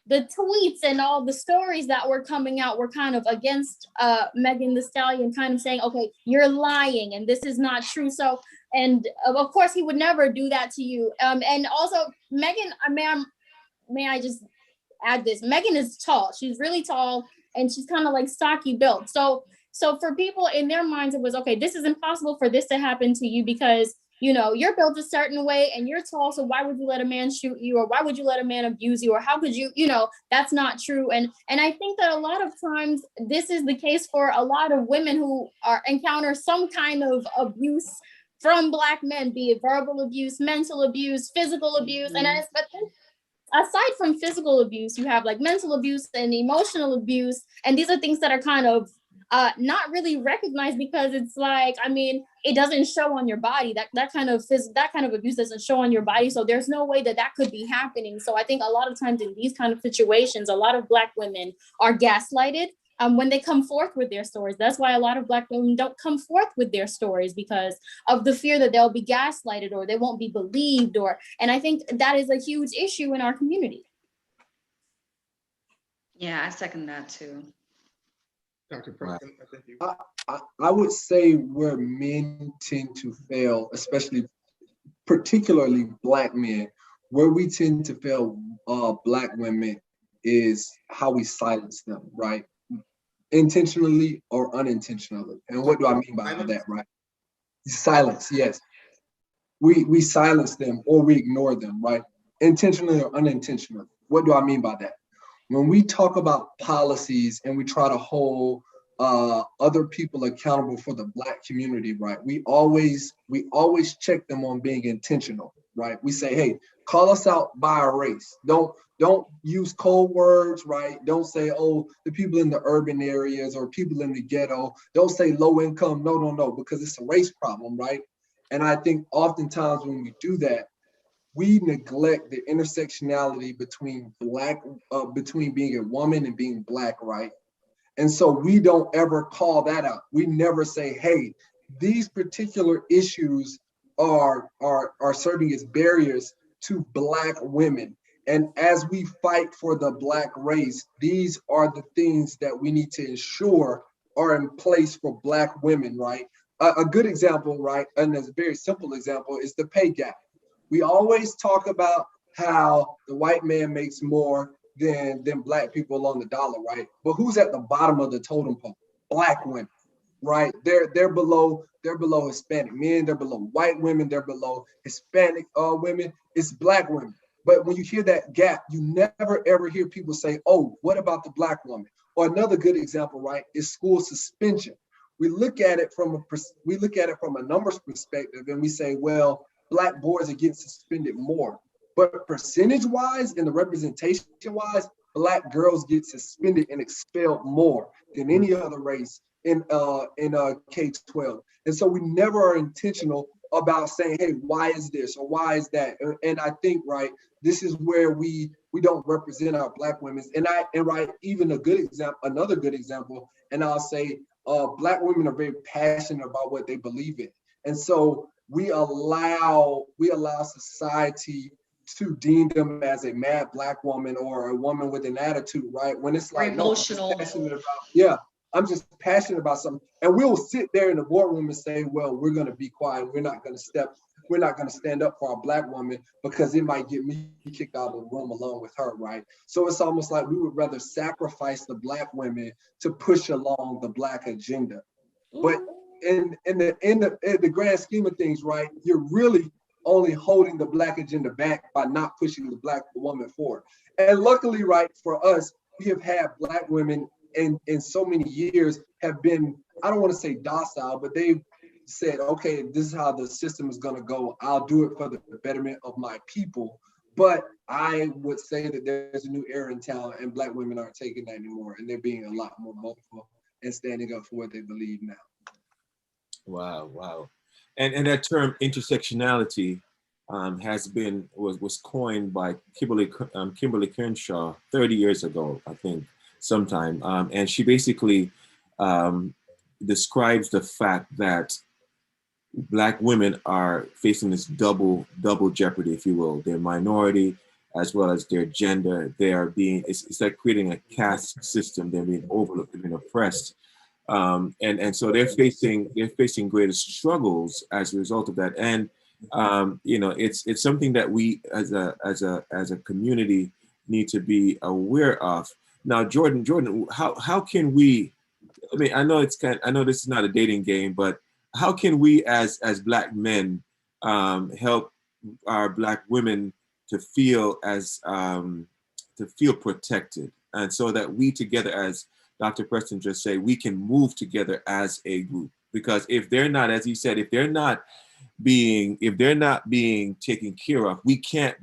the tweets and all the stories that were coming out were kind of against Megan Thee Stallion, kind of saying, okay, you're lying and this is not true. So, and of course he would never do that to you. And also Megan, may I just add this? Megan is tall. She's really tall, and she's kind of like stocky built. So for people in their minds, it was, okay, this is impossible for this to happen to you because, you know, you're built a certain way and you're tall. So why would you let a man shoot you? Or why would you let a man abuse you? Or how could you, you know, that's not true. And I think that a lot of times this is the case for a lot of women who encounter some kind of abuse from Black men, be it verbal abuse, mental abuse, physical abuse. And aside from physical abuse, you have like mental abuse and emotional abuse. And these are things that are kind of not really recognized, because it's like, I mean, it doesn't show on your body. That kind of abuse doesn't show on your body. So there's no way that could be happening. So I think a lot of times in these kind of situations, a lot of Black women are gaslighted when they come forth with their stories. That's why a lot of Black women don't come forth with their stories, because of the fear that they'll be gaslighted or they won't be believed. And I think that is a huge issue in our community. Yeah, I second that too. Dr. Preston, I think you. I would say where men tend to fail, especially particularly Black men, where we tend to fail Black women is how we silence them, right? Intentionally or unintentionally. And what do I mean by that, right? Silence, yes. We silence them or we ignore them, right? Intentionally or unintentionally. What do I mean by that? When we talk about policies and we try to hold other people accountable for the Black community, right? We always check them on being intentional, right? We say, hey, call us out by our race. Don't use code words, right? Don't say, oh, the people in the urban areas or people in the ghetto. Don't say low income. No, because it's a race problem, right? And I think oftentimes when we do that, we neglect the intersectionality between between being a woman and being Black, right? And so we don't ever call that out. We never say, hey, these particular issues are serving as barriers to Black women. And as we fight for the Black race, these are the things that we need to ensure are in place for Black women, right? A good example, right, and a very simple example is the pay gap. We always talk about how the white man makes more than Black people on the dollar, right? But who's at the bottom of the totem pole? Black women, right? They're below Hispanic men, they're below white women, they're below Hispanic women. It's Black women. But when you hear that gap, you never ever hear people say, "Oh, what about the Black woman?" Or another good example, right, is school suspension. We look at it from a numbers perspective, and we say, well, Black boys are getting suspended more. But percentage-wise and the representation-wise, Black girls get suspended and expelled more than any other race in K-12. And so we never are intentional about saying, hey, why is this or why is that? And I think, right, this is where we don't represent our Black women. And right, even another good example, and I'll say Black women are very passionate about what they believe in. And so we allow society to deem them as a mad Black woman or a woman with an attitude, right? When it's like, emotional. I'm just passionate about something. And we'll sit there in the boardroom and say, well, we're going to be quiet. We're not going to stand up for our Black woman because it might get me kicked out of the room along with her, right? So it's almost like we would rather sacrifice the Black women to push along the Black agenda. But in the grand scheme of things, right, you're really only holding the Black agenda back by not pushing the Black woman forward. And luckily, right, for us, we have had Black women in so many years have been, I don't want to say docile, but they've said, okay, this is how the system is going to go. I'll do it for the betterment of my people. But I would say that there's a new era in town and Black women aren't taking that anymore. And they're being a lot more vocal and standing up for what they believe now. Wow. And that term intersectionality was coined by Kimberly Crenshaw 30 years ago, I think, sometime. And she basically describes the fact that Black women are facing this double jeopardy, if you will. They're minority as well as their gender. They are it's like creating a caste system. They're being overlooked, they're being oppressed. And so they're facing greater struggles as a result of that. And it's something that we as a community need to be aware of. Now, Jordan, how can we? I mean, I know this is not a dating game, but how can we as Black men help our Black women to feel protected, and so that we together, as Dr. Preston just said, we can move together as a group? Because if they're not, as he said, if they're not if they're not being taken care of, we can't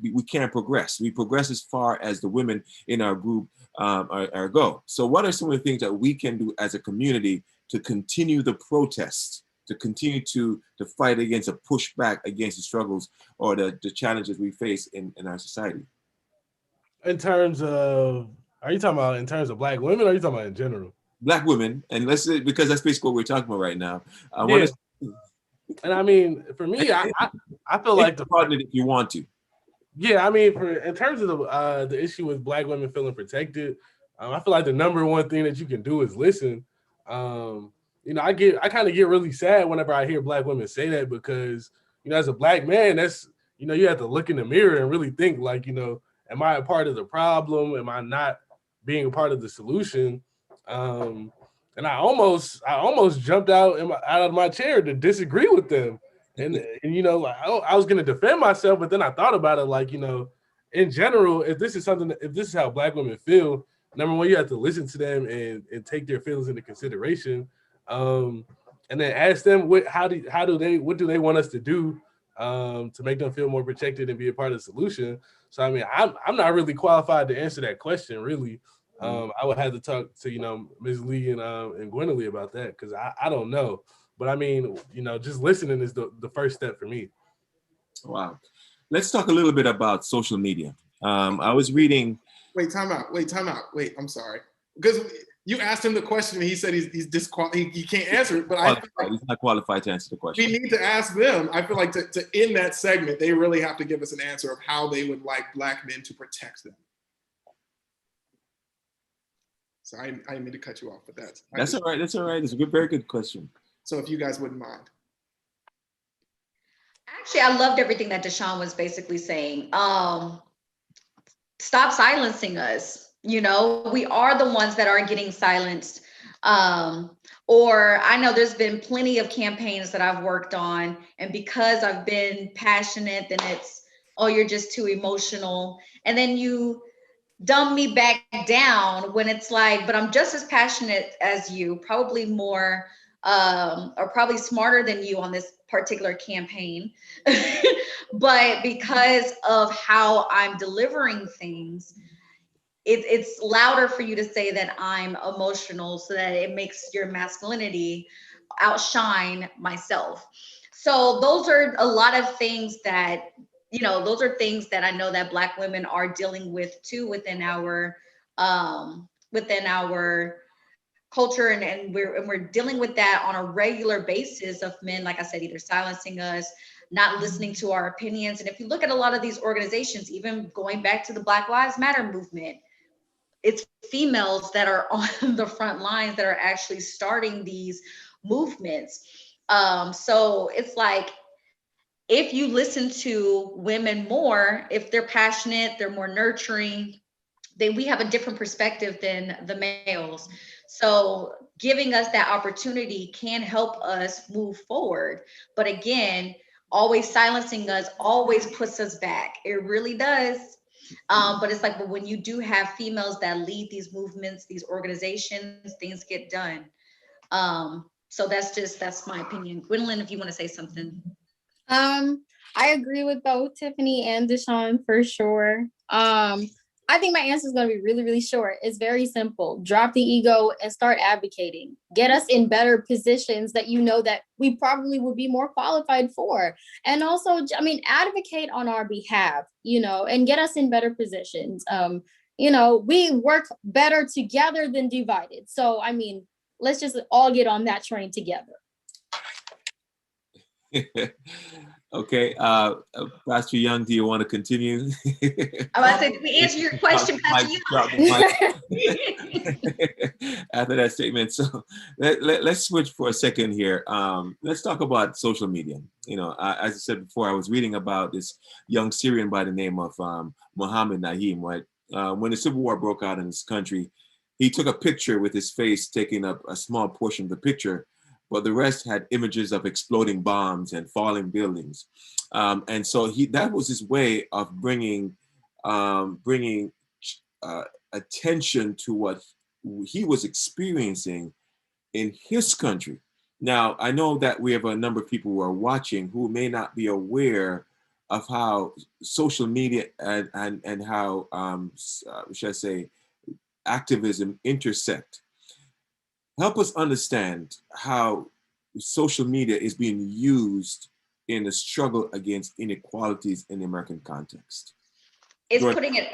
progress. We progress as far as the women in our group are go. So what are some of the things that we can do as a community to continue the protests, to continue to fight against, a push back against the struggles or the challenges we face in our society? In terms of, are you talking about in terms of Black women, or are you talking about in general? Black women, and let's say, because that's basically what we're talking about right now. I Yeah. want to, And I mean, for me, I feel like if you want to. Yeah, I mean, in terms of the issue with Black women feeling protected, I feel like the number one thing that you can do is listen. You know, I kind of get really sad whenever I hear Black women say that, because, you know, as a Black man, that's, you know, you have to look in the mirror and really think, like, you know, am I a part of the problem? Am I not being a part of the solution? And I almost jumped out of my chair to disagree with them. And you know, like, I was gonna defend myself, but then I thought about it, like, you know, in general, if this is how Black women feel, number one, you have to listen to them and take their feelings into consideration, and then ask them what do they want us to do to make them feel more protected and be a part of the solution. So I mean, I'm not really qualified to answer that question, really. I would have to talk to, you know, Ms. Lee and Gwendoline about that, because I don't know. But I mean, you know, just listening is the first step for me. Wow. Let's talk a little bit about social media. I was reading. Wait, time out. Wait, I'm sorry. Because you asked him the question and he said he's disqualified. He can't answer it, but I feel like he's not qualified to answer the question. we need to ask them. I feel like to end that segment, they really have to give us an answer of how they would like Black men to protect them. So I didn't mean to cut you off, but that's all right. That's all right. It's a very good question. So if you guys wouldn't mind. Actually, I loved everything that Deshaun was basically saying. Stop silencing us. You know, we are the ones that are getting silenced. Or I know there's been plenty of campaigns that I've worked on, and because I've been passionate, then it's, oh, you're just too emotional. And then you dumb me back down when it's like, but I'm just as passionate as you, probably more, or probably smarter than you on this particular campaign. But because of how I'm delivering things, it's louder for you to say that I'm emotional, so that it makes your masculinity outshine myself. So those are a lot of things that, you know, those are things that I know that Black women are dealing with too within our culture, and we're dealing with that on a regular basis of men, like I said, either silencing us, not listening to our opinions. And if you look at a lot of these organizations, even going back to the Black Lives Matter movement, it's females that are on the front lines that are actually starting these movements. So it's like, if you listen to women more, if they're passionate, they're more nurturing, then we have a different perspective than the males. So giving us that opportunity can help us move forward. But again, always silencing us always puts us back. It really does. But it's like, but when you do have females that lead these movements, these organizations, things get done. So that's my opinion. Gwendolyn, if you want to say something. I agree with both Tiffany and Deshaun for sure. I think my answer is going to be really, really short. It's very simple. Drop the ego and start advocating. Get us in better positions that you know that we probably would be more qualified for. And also, I mean, advocate on our behalf, you know, and get us in better positions. You know, we work better together than divided. So, I mean, let's just all get on that train together. Okay, Pastor Young, do you want to continue? I said, did we answer your question, Pastor Young? After that statement, so let's switch for a second here. Let's talk about social media. You know, as I said before, I was reading about this young Syrian by the name of Mohammed Naeem, right? When the Civil War broke out in this country, he took a picture with his face taking up a small portion of the picture, but the rest had images of exploding bombs and falling buildings. And so that was his way of bringing attention to what he was experiencing in his country, Now, I know that we have a number of people who are watching who may not be aware of how social media and how, should I say, activism intersect. Help us understand how social media is being used in the struggle against inequalities in the American context. It's Go putting it,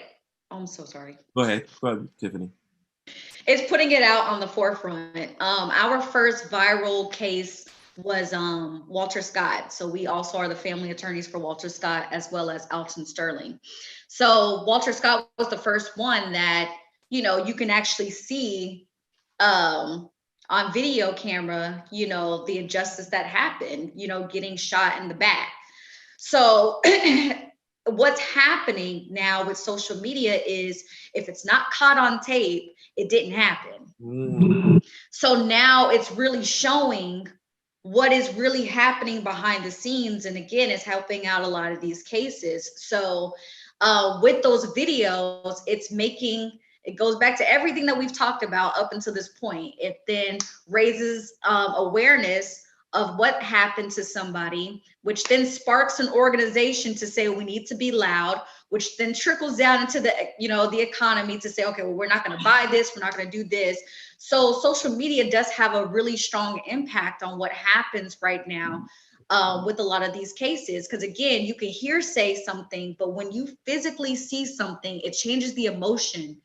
oh, I'm so sorry. Go ahead, Tiffany. It's putting it out on the forefront. Our first viral case was Walter Scott. So we also are the family attorneys for Walter Scott as well as Alton Sterling. So Walter Scott was the first one that, you know, you can actually see on video camera, you know, the injustice that happened, you know, getting shot in the back. So what's happening now with social media is if it's not caught on tape, it didn't happen. So now it's really showing what is really happening behind the scenes. And again, it's helping out a lot of these cases. So with those videos, it goes back to everything that we've talked about up until this point. It then raises awareness of what happened to somebody, which then sparks an organization to say we need to be loud, which then trickles down into the, you know, the economy to say, okay, well, we're not going to buy this, we're not going to do this. So social media does have a really strong impact on what happens right now with a lot of these cases. Because again, you can say something, but when you physically see something, it changes the emotion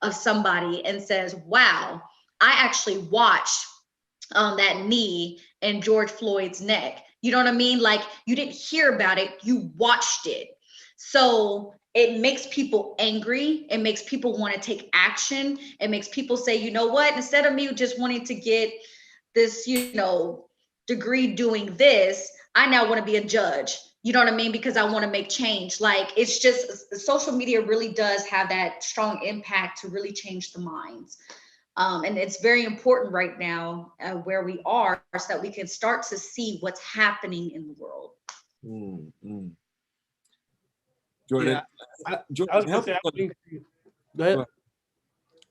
of somebody and says, wow, I actually watched that knee in George Floyd's neck. You know what I mean? Like, you didn't hear about it, you watched it. So it makes people angry. It makes people want to take action. It makes people say, you know what, instead of me just wanting to get this, you know, degree doing this, I now want to be a judge. You know what I mean? Because I want to make change. Like, it's just, social media really does have that strong impact to really change the minds. And it's very important right now where we are, so that we can start to see what's happening in the world. Jordan, I Jordan, was gonna say, go ahead.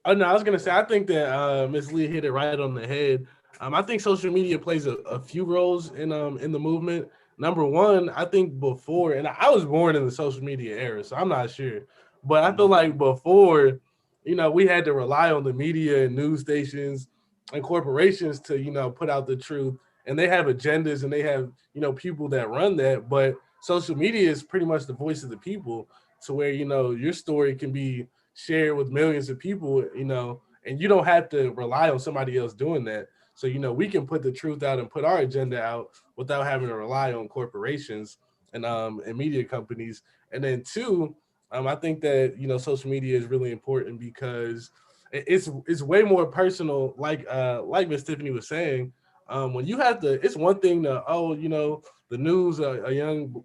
Oh no, I was gonna say, I think that Ms. Lee hit it right on the head. I think social media plays a few roles in the movement. Number one, I think before, and I was born in the social media era, so I'm not sure, but I feel like before, you know, we had to rely on the media and news stations and corporations to, you know, put out the truth, and they have agendas and they have, you know, people that run that. But social media is pretty much the voice of the people, to where, you know, your story can be shared with millions of people, you know, and you don't have to rely on somebody else doing that. So, you know, we can put the truth out and put our agenda out without having to rely on corporations and media companies. And then two, I think that, you know, social media is really important because it's way more personal. Like Miss Tiffany was saying, when you have to, it's one thing to, oh, you know, the news, a young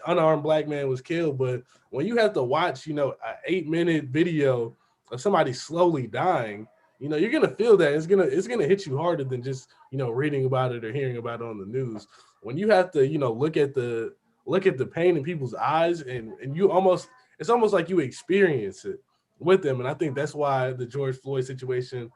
unarmed black man was killed, but when you have to watch, you know, an 8-minute video of somebody slowly dying, you know, you're gonna feel that it's gonna hit you harder than just, you know, reading about it or hearing about it on the news. When you have to, you know, look at the pain in people's eyes, and it's almost like you experience it with them. And I think that's why the George Floyd situation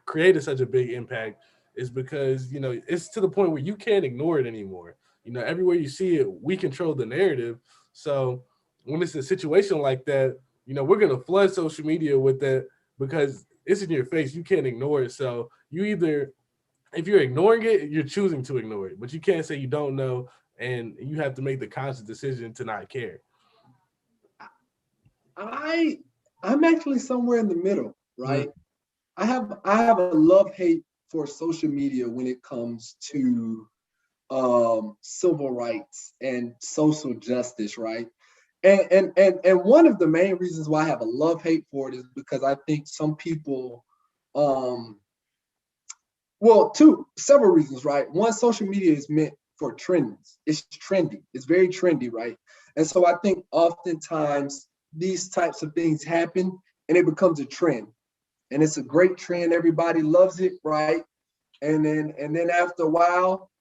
created such a big impact, is because, you know, it's to the point where you can't ignore it anymore. You know, everywhere you see it, we control the narrative. So when it's a situation like that, you know, we're gonna flood social media with that because it's in your face. You can't ignore it. So you either, if you're ignoring it, you're choosing to ignore it, but you can't say you don't know, and you have to make the conscious decision to not care. I'm actually somewhere in the middle, right? I have a love-hate for social media when it comes to civil rights and social justice, right? And one of the main reasons why I have a love-hate for it is because I think some people, several reasons, right? One, social media is meant for trends. It's trendy. It's very trendy, right? And so I think oftentimes these types of things happen and it becomes a trend. And it's a great trend. Everybody loves it, right? And then after a while,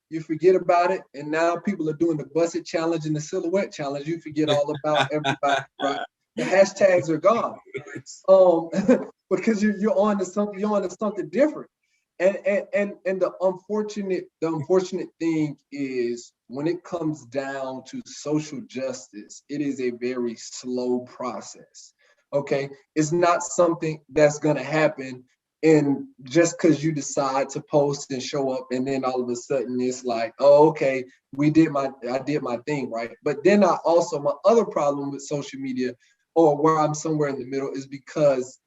you forget about it. And now people are doing the busted challenge and the silhouette challenge. You forget all about everybody, right? The hashtags are gone. Because you're on to something different. And the unfortunate thing is when it comes down to social justice, it is a very slow process. Okay, it's not something that's gonna happen and just because you decide to post and show up, and then all of a sudden it's like, oh, okay, I did my thing, right? But then my other problem with social media, or where I'm somewhere in the middle, is because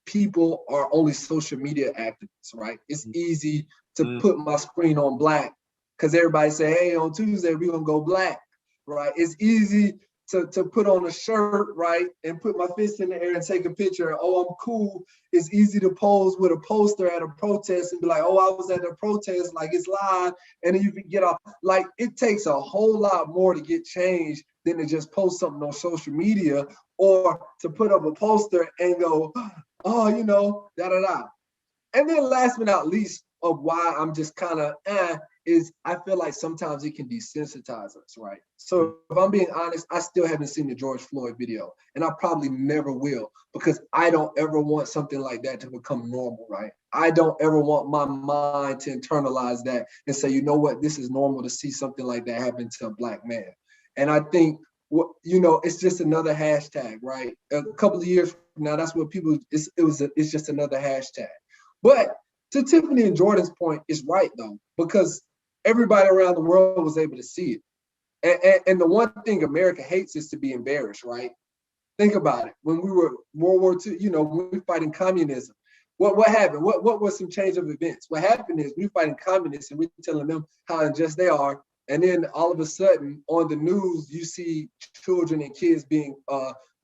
people are only social media activists, right? It's easy to put my screen on black because everybody say, hey, on Tuesday, we're gonna go black, right? It's easy to put on a shirt, right? And put my fist in the air and take a picture. Oh, I'm cool. It's easy to pose with a poster at a protest and be like, oh, I was at a protest, like it's live. And then you can get off. Like, it takes a whole lot more to get changed than to just post something on social media or to put up a poster and go, oh, da da da. And then last but not least, of why I'm just kind of is I feel like sometimes it can desensitize us, right? So if I'm being honest, I still haven't seen the George Floyd video, and I probably never will, because I don't ever want something like that to become normal, right? I don't ever want my mind to internalize that and say, you know what, this is normal to see something like that happen to a Black man. And I think, it's just another hashtag, right? A couple of years from now, that's what people, it's just another hashtag. But to Tiffany and Jordan's point, is right though, because everybody around the world was able to see it. And the one thing America hates is to be embarrassed, right? Think about it. When we were World War II, when we were fighting communism, what happened? What was some change of events? What happened is we fighting communists and we're telling them how unjust they are. And then all of a sudden on the news, you see children and kids being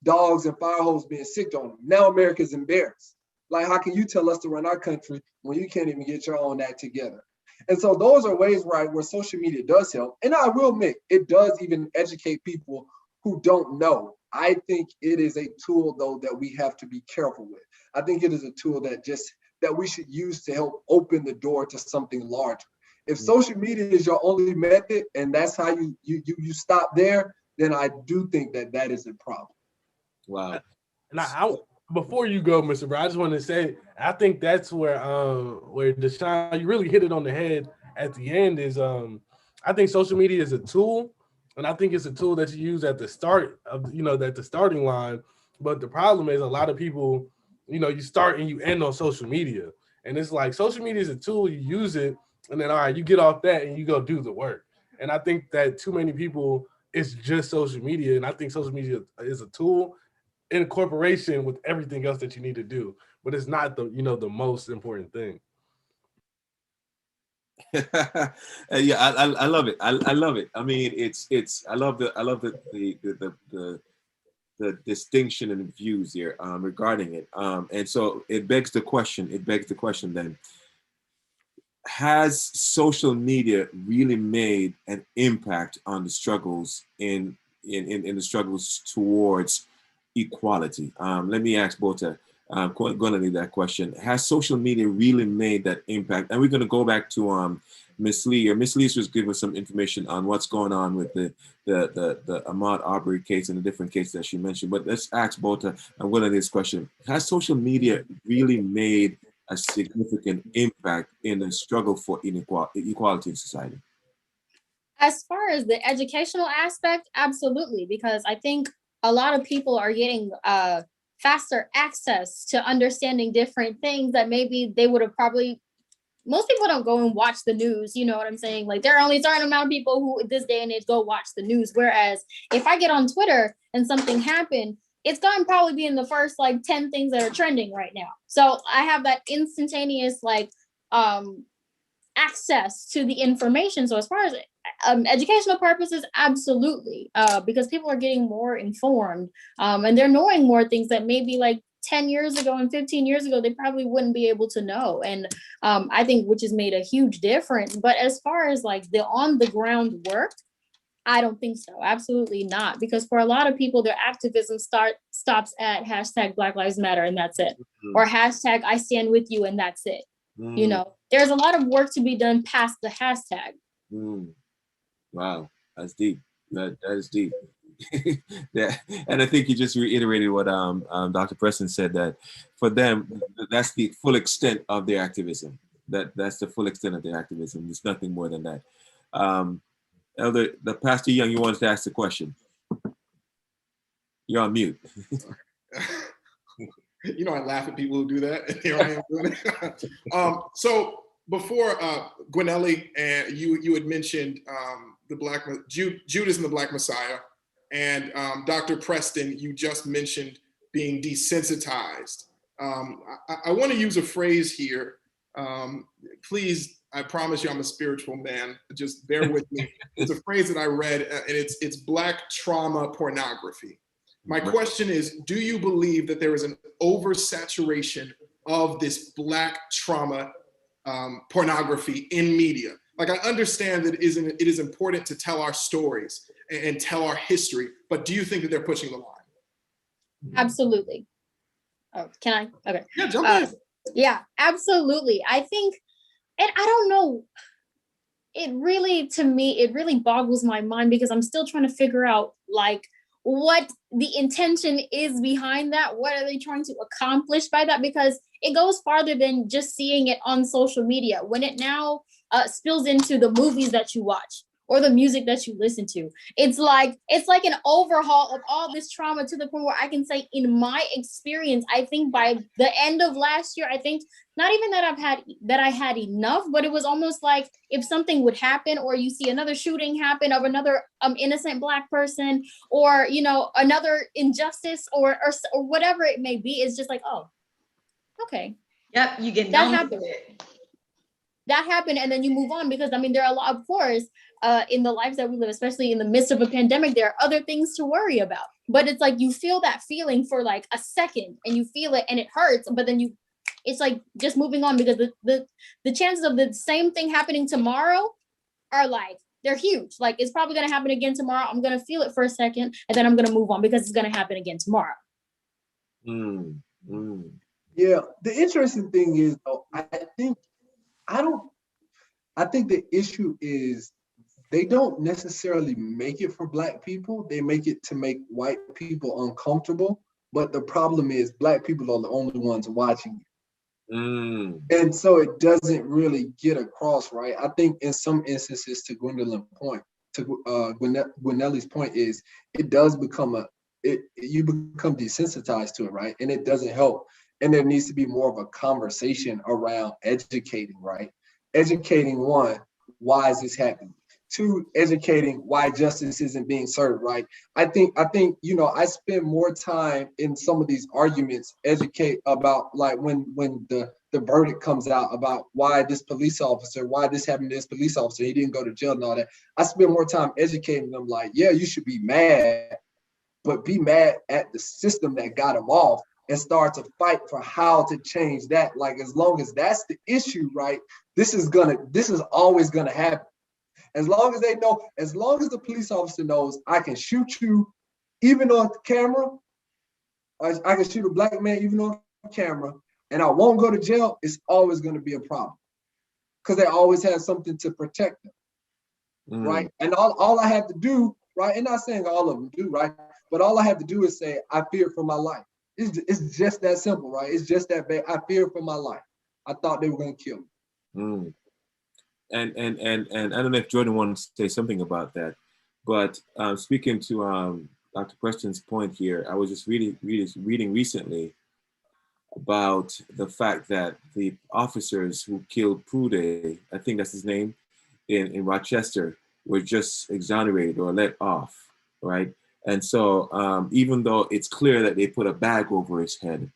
dogs and fire hoses being sicked on them. Now America's embarrassed. Like, how can you tell us to run our country when you can't even get your own act together? And so those are ways, right, where social media does help. And I will admit, it does even educate people who don't know. I think it is a tool, though, that we have to be careful with. I think it is a tool that we should use to help open the door to something larger. If social media is your only method and that's how you stop there, then I do think that is a problem. Wow. And before you go, Mr. Brown, I just want to say, I think that's where Deshaun, you really hit it on the head at the end is, I think social media is a tool, and I think it's a tool that you use at the start of, at the starting line. But the problem is a lot of people, you start and you end on social media. And it's like social media is a tool, you use it, and then, all right, you get off that and you go do the work. And I think that too many people, it's just social media. And I think social media is a tool in corporation with everything else that you need to do, but it's not the most important thing. Yeah, I love it. I love it. I mean, I love the distinction and views here regarding it. And so it begs the question then, has social media really made an impact on the struggles in the struggles towards equality? Let me ask both. Going to leave that question. Has social media really made that impact? And we're going to go back to Miss Lee. Or Miss Lee was giving us some information on what's going on with the Ahmaud Arbery case and the different cases that she mentioned. But let's ask both. I'm going to this question: has social media really made a significant impact in the struggle for equality in society? As far as the educational aspect, absolutely, because I think a lot of people are getting faster access to understanding different things that maybe they would have most people don't go and watch the news, you know what I'm saying? Like, there are only a certain amount of people who this day and age go watch the news. Whereas if I get on Twitter and something happened, it's going to probably be in the first 10 things that are trending right now. So I have that instantaneous access to the information. So as far as educational purposes, absolutely, because people are getting more informed and they're knowing more things that maybe 10 years ago and 15 years ago, they probably wouldn't be able to know. And I think which has made a huge difference. But as far as the on the ground work, I don't think so. Absolutely not. Because for a lot of people, their activism stops at hashtag Black Lives Matter and that's it. Mm-hmm. Or hashtag I stand with you and that's it. Mm-hmm. There's a lot of work to be done past the hashtag. Mm. Wow, that's deep. That is deep. Yeah, and I think you just reiterated what Dr. Preston said, that for them, that's the full extent of their activism. that's the full extent of the activism. It's nothing more than that. Elder, the Pastor Young, you wanted to ask the question. You're on mute. You know, I laugh at people who do that, and here I am doing it. So before Gwynelli, and you had mentioned Judas and the Black Messiah, and Dr. Preston, you just mentioned being desensitized. I want to use a phrase here. Please, I promise you I'm a spiritual man. Just bear with me. It's a phrase that I read, and it's Black trauma pornography. My question is, do you believe that there is an oversaturation of this Black trauma pornography in media? Like, I understand that it is important to tell our stories and tell our history, but do you think that they're pushing the line? Absolutely. Oh, can I? Okay. Yeah, jump in. Yeah, absolutely. I think, and I don't know, to me, it really boggles my mind because I'm still trying to figure out like what the intention is behind that. What are they trying to accomplish by that? Because it goes farther than just seeing it on social media. When it now spills into the movies that you watch or the music that you listen to, it's like an overhaul of all this trauma to the point where I can say, in my experience, I think by the end of last year, I think not even that I had enough, but it was almost like if something would happen, or you see another shooting happen of another innocent Black person, or another injustice or whatever it may be, it's just like, oh, okay. Yep, you get that numb happened. to it. That happened, and then you move on, because there are a lot, of course, in the lives that we live, especially in the midst of a pandemic, there are other things to worry about. But it's like you feel that feeling for like a second, and you feel it, and it hurts. But then it's like just moving on, because the chances of the same thing happening tomorrow are like, they're huge. Like, it's probably going to happen again tomorrow. I'm going to feel it for a second, and then I'm going to move on because it's going to happen again tomorrow. Yeah, the interesting thing is, though, I think the issue is they don't necessarily make it for Black people. They make it to make white people uncomfortable. But the problem is Black people are the only ones watching it. And so it doesn't really get across, right? I think in some instances, to Gwendolyn's point, Gwynelli's point, is it does become you become desensitized to it, right? And it doesn't help. And there needs to be more of a conversation around educating, right? Educating, one, why is this happening? Two, educating why justice isn't being served, right? I think, I spend more time in some of these arguments, educate about like when the verdict comes out about why this happened to this police officer, he didn't go to jail and all that. I spend more time educating them like, yeah, you should be mad, but be mad at the system that got him off, and start to fight for how to change that. Like, as long as that's the issue, right, this is always gonna happen. As long as they know, as long as the police officer knows, I can shoot you even on camera, I can shoot a Black man even on camera, and I won't go to jail, it's always gonna be a problem. Because they always have something to protect them, right? And all I have to do, right, and not saying all of them do, right, but all I have to do is say, I fear for my life. It's just that simple, right? It's just that bad. I fear for my life. I thought they were gonna kill me. And I don't know if Jordan wants to say something about that, but speaking to Dr. Preston's point here, I was just reading recently about the fact that the officers who killed Prude, I think that's his name, in Rochester, were just exonerated or let off, right? And so even though it's clear that they put a bag over his head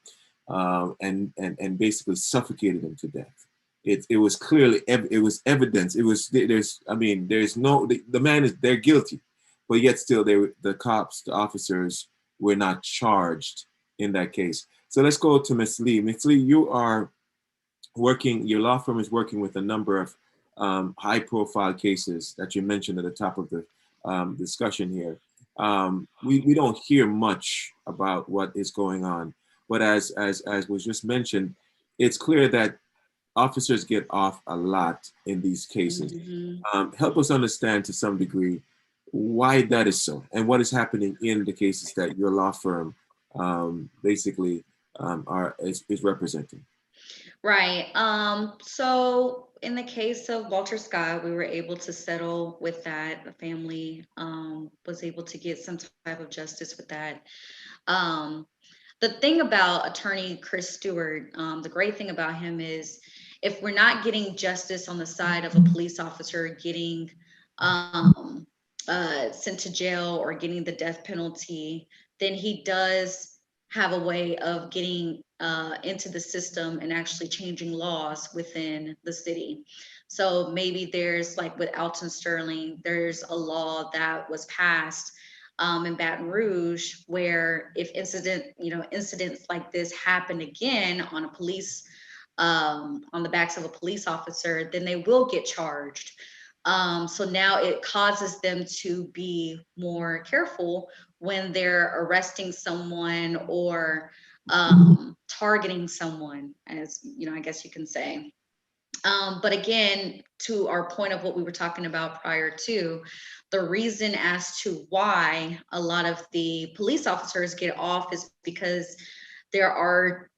and basically suffocated him to death, it was clearly, it was evidence. They're guilty, but yet still the officers were not charged in that case. So let's go to Ms. Lee. Ms. Lee, your law firm is working with a number of high profile cases that you mentioned at the top of the discussion here. We don't hear much about what is going on, but as was just mentioned, it's clear that officers get off a lot in these cases. Help us understand to some degree why that is so, and what is happening in the cases that your law firm basically is representing. Right. So in the case of Walter Scott, we were able to settle with that. The family was able to get some type of justice with that. Um, the thing about attorney Chris Stewart, the great thing about him is if we're not getting justice on the side of a police officer getting um, sent to jail or getting the death penalty, then he does have a way of getting into the system and actually changing laws within the city. So maybe there's like with Alton Sterling, there's a law that was passed in Baton Rouge, where if incidents like this happen again on a police, on the backs of a police officer, then they will get charged. So now it causes them to be more careful when they're arresting someone or targeting someone, as I guess you can say. But again, to our point of what we were talking about prior to, the reason as to why a lot of the police officers get off is because there are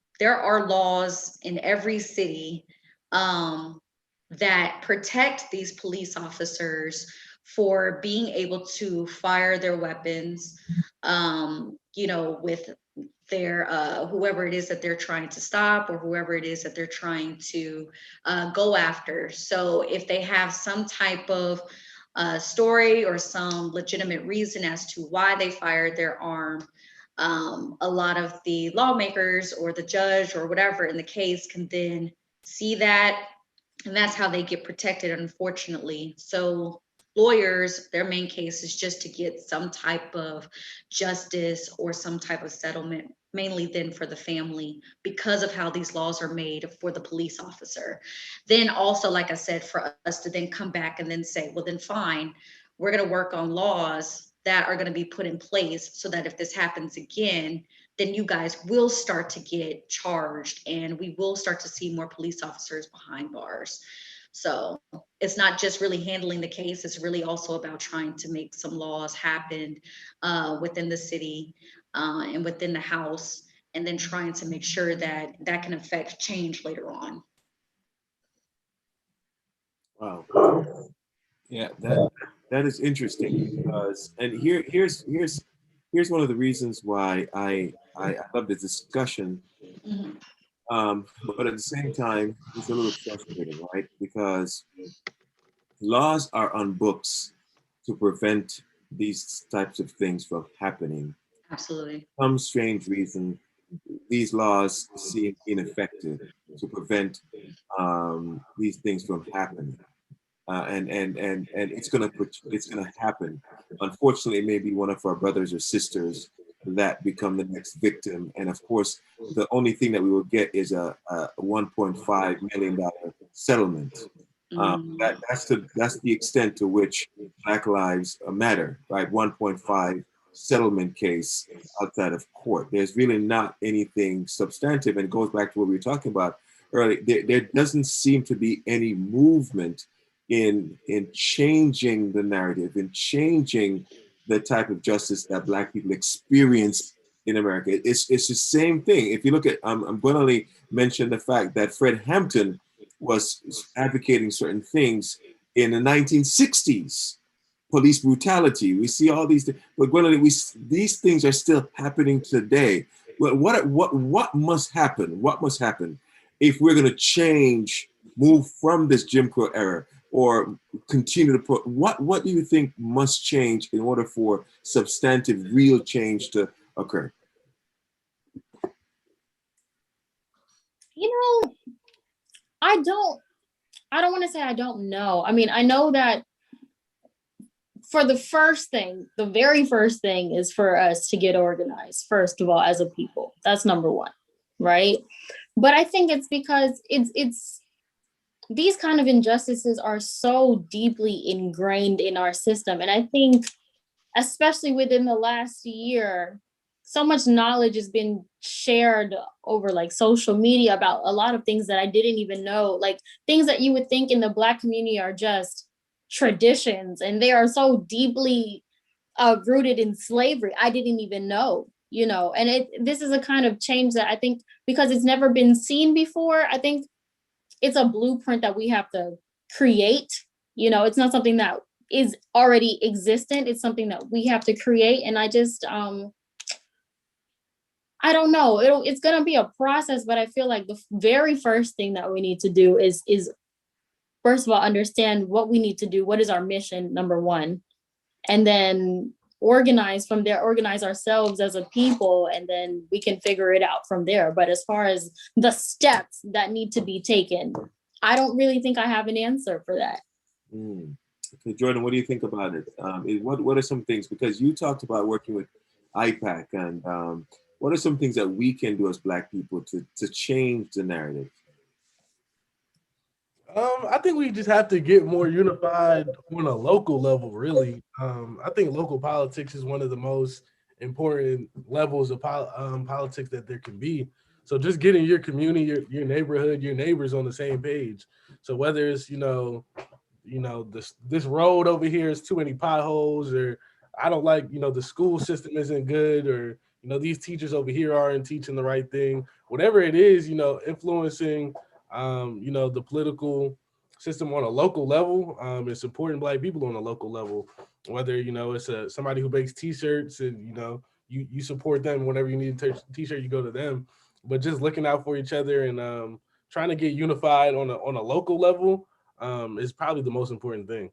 laws in every city that protect these police officers for being able to fire their weapons, with their whoever it is that they're trying to stop or whoever it is that they're trying to go after. So if they have some type of story or some legitimate reason as to why they fired their arm, a lot of the lawmakers or the judge or whatever in the case can then see that, and that's how they get protected, unfortunately. So lawyers, their main case is just to get some type of justice or some type of settlement, mainly then for the family, because of how these laws are made for the police officer. Then also, like I said, for us to then come back and then say, well, then fine, we're going to work on laws that are going to be put in place so that if this happens again, then you guys will start to get charged and we will start to see more police officers behind bars. So it's not just really handling the case, it's really also about trying to make some laws happen within the city and within the House, and then trying to make sure that that can affect change later on. Wow. Yeah, that is interesting because, and here's one of the reasons why I love the discussion. Mhm. But at the same time, it's a little frustrating, right? Because laws are on books to prevent these types of things from happening. Absolutely. For some strange reason, these laws seem ineffective to prevent these things from happening. And it's gonna happen. Unfortunately, it may be one of our brothers or sisters that become the next victim. And of course, the only thing that we will get is a $1.5 million settlement. Mhm. That's the extent to which Black Lives Matter, right? 1.5 settlement case outside of court. There's really not anything substantive, and it goes back to what we were talking about earlier. There doesn't seem to be any movement in changing the narrative, in changing the type of justice that Black people experience in America. It's the same thing. If you look at, I'm going to mention the fact that Fred Hampton was advocating certain things in the 1960s. Police brutality. We see all these things, but Gwendolyn, these things are still happening today. What must happen? What must happen if we're going to change, move from this Jim Crow era, or continue to put? What do you think must change in order for substantive, real change to occur? I don't want to say I don't know. I mean, I know that for the very first thing is for us to get organized, first of all, as a people. That's number one, right? But I think it's because it's these kind of injustices are so deeply ingrained in our system. And I think, especially within the last year, so much knowledge has been shared over like social media about a lot of things that I didn't even know, like things that you would think in the Black community are just traditions, and they are so deeply rooted in slavery. I didn't even know. and this is a kind of change that I think, because it's never been seen before, I think it's a blueprint that we have to create. It's not something that is already existent. It's something that we have to create. And I just, I don't know. It's gonna be a process, but I feel like the very first thing that we need to do is first of all understand what we need to do. What is our mission, number one, and then organize from there. Organize ourselves as a people, and then we can figure it out from there. But as far as the steps that need to be taken, I don't really think I have an answer for that. Okay, Jordan, what do you think about it? What are some things, because you talked about working with IPAC, and what are some things that we can do as Black people to change the narrative? I think we just have to get more unified on a local level, really. I think local politics is one of the most important levels of politics that there can be. So just getting your community, your neighborhood, your neighbors on the same page. So whether it's, this road over here is too many potholes, or I don't like, the school system isn't good, or, these teachers over here aren't teaching the right thing. Whatever it is, influencing, the political system on a local level, and supporting Black people on a local level. Whether, it's somebody who makes T-shirts, and, you support them whenever you need a T-shirt, you go to them. But just looking out for each other and trying to get unified on a local level is probably the most important thing.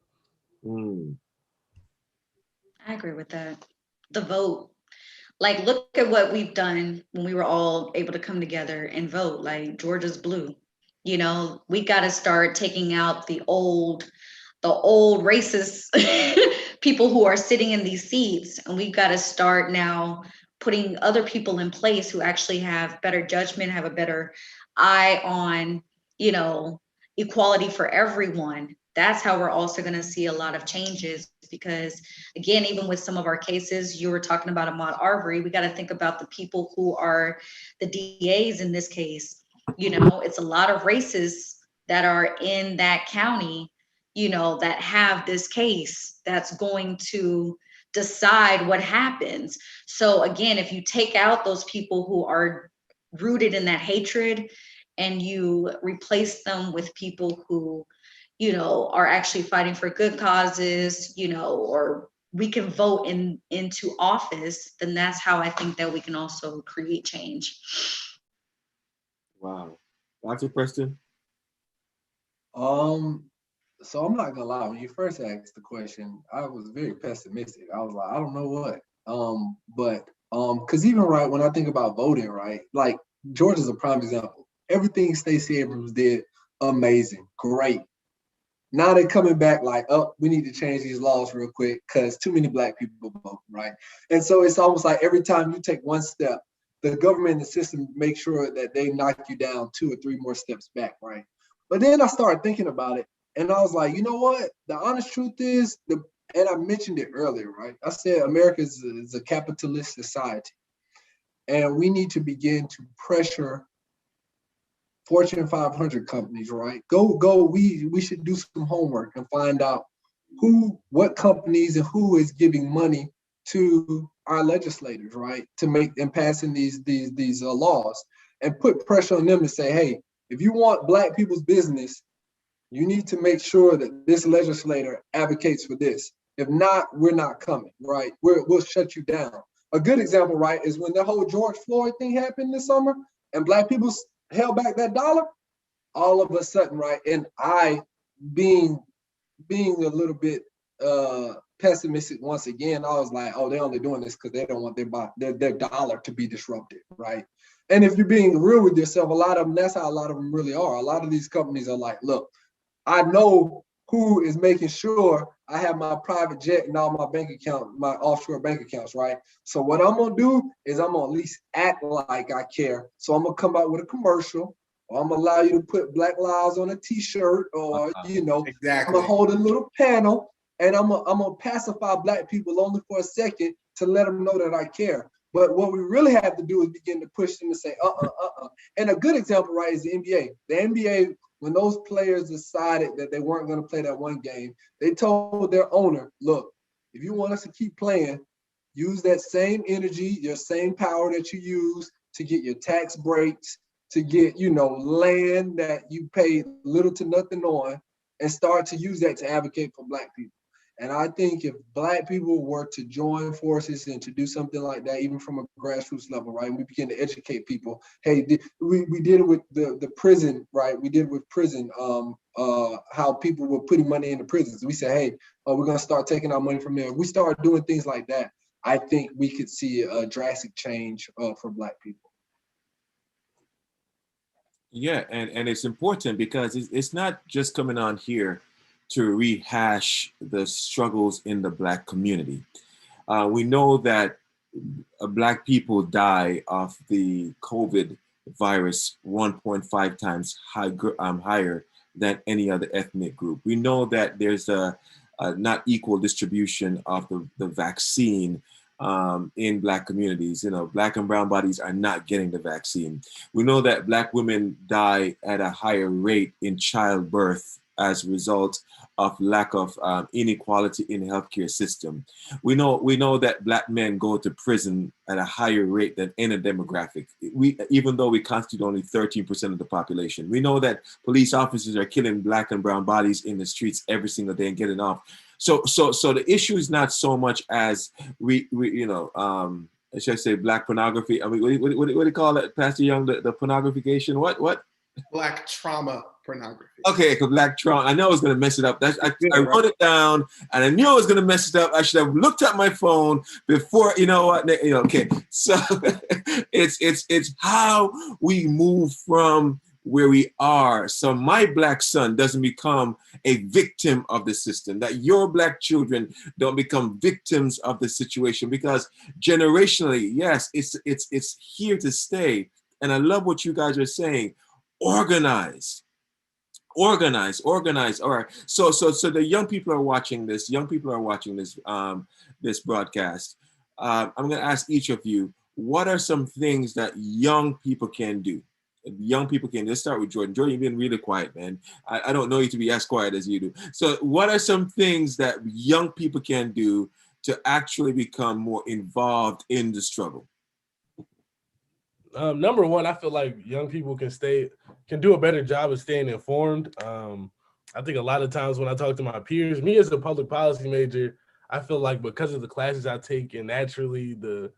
I agree with that. The vote. Like, look at what we've done when we were all able to come together and vote. Like, Georgia's blue. We got to start taking out the old racist people who are sitting in these seats. And we've got to start now putting other people in place who actually have better judgment, have a better eye on, equality for everyone. That's how we're also going to see a lot of changes, because again, even with some of our cases, you were talking about Ahmaud Arbery, we got to think about the people who are the DAs in this case. It's a lot of racists that are in that county, that have this case that's going to decide what happens. So again, if you take out those people who are rooted in that hatred and you replace them with people who, are actually fighting for good causes, or we can vote into office, then that's how I think that we can also create change. Wow. Dr. Preston? So I'm not gonna lie, when you first asked the question, I was very pessimistic. I was like, I don't know what. Because even right when I think about voting, right, like Georgia's a prime example. Everything Stacey Abrams did, amazing, great. Now they're coming back like, oh, we need to change these laws real quick because too many Black people vote, right? And so it's almost like every time you take one step, the government and the system make sure that they knock you down 2 or 3 more steps back, right? But then I started thinking about it, and I was like, you know what? The honest truth is, and I mentioned it earlier, right? I said America is a capitalist society, and we need to begin to pressure Fortune 500 companies, right? We should do some homework and find out what companies and who is giving money to our legislators, right? To make and passing these laws, and put pressure on them to say, hey, if you want Black people's business, you need to make sure that this legislator advocates for this. If not, we're not coming, right? We'll shut you down. A good example, right, is when the whole George Floyd thing happened this summer and Black people held back that dollar, all of a sudden, right? And I, being a little bit pessimistic once again, I was like, oh, they're only doing this because they don't want their dollar to be disrupted, right? And if you're being real with yourself, a lot of them, that's how a lot of them really are. A lot of these companies are like, look, I know who is making sure I have my private jet and all my bank account, my offshore bank accounts, right? So what I'm gonna do is I'm gonna at least act like I care. So I'm gonna come out with a commercial, or I'm gonna allow you to put Black Lives on a T-shirt, or exactly. I'm gonna hold a little panel, and I'm gonna pacify Black people only for a second to let them know that I care. But what we really have to do is begin to push them to say, And a good example, right, is the NBA. The NBA, when those players decided that they weren't going to play that one game, they told their owner, look, if you want us to keep playing, use that same energy, your same power that you use to get your tax breaks, to get, land that you pay little to nothing on, and start to use that to advocate for Black people. And I think if Black people were to join forces and to do something like that, even from a grassroots level, right? And we begin to educate people. Hey, we did it with the prison, right? We did it with prison, how people were putting money into prisons. We said, hey, we're gonna start taking our money from there. We start doing things like that. I think we could see a drastic change for Black people. Yeah, and it's important because it's not just coming on here to rehash the struggles in the Black community. We know that Black people die of the COVID virus 1.5 times higher than any other ethnic group. We know that there's a not equal distribution of the vaccine in Black communities. Black and brown bodies are not getting the vaccine. We know that Black women die at a higher rate in childbirth as a result of lack of inequality in the healthcare system. We know that Black men go to prison at a higher rate than any demographic. Even though we constitute only 13% of the population. We know that police officers are killing Black and brown bodies in the streets every single day and getting off. So the issue is not so much as should I say Black pornography? I mean, what do you call it, Pastor Young? The pornographication? What? Black trauma pornography. Okay, Black trauma. I know I was gonna mess it up. I wrote it down, and I knew I was gonna mess it up. I should have looked at my phone before. Okay. So it's how we move from where we are, so my Black son doesn't become a victim of the system, that your Black children don't become victims of the situation, because generationally, yes, it's here to stay. And I love what you guys are saying. Organize. All right. So the young people are watching this. This broadcast. I'm going to ask each of you, what are some things that young people can do? Let's start with Jordan. Jordan, you've been really quiet, man. I don't know you to be as quiet as you do. So what are some things that young people can do to actually become more involved in the struggle? Number one, I feel like young people can do a better job of staying informed. I think a lot of times when I talk to my peers, me as a public policy major, I feel like because of the classes I take and naturally the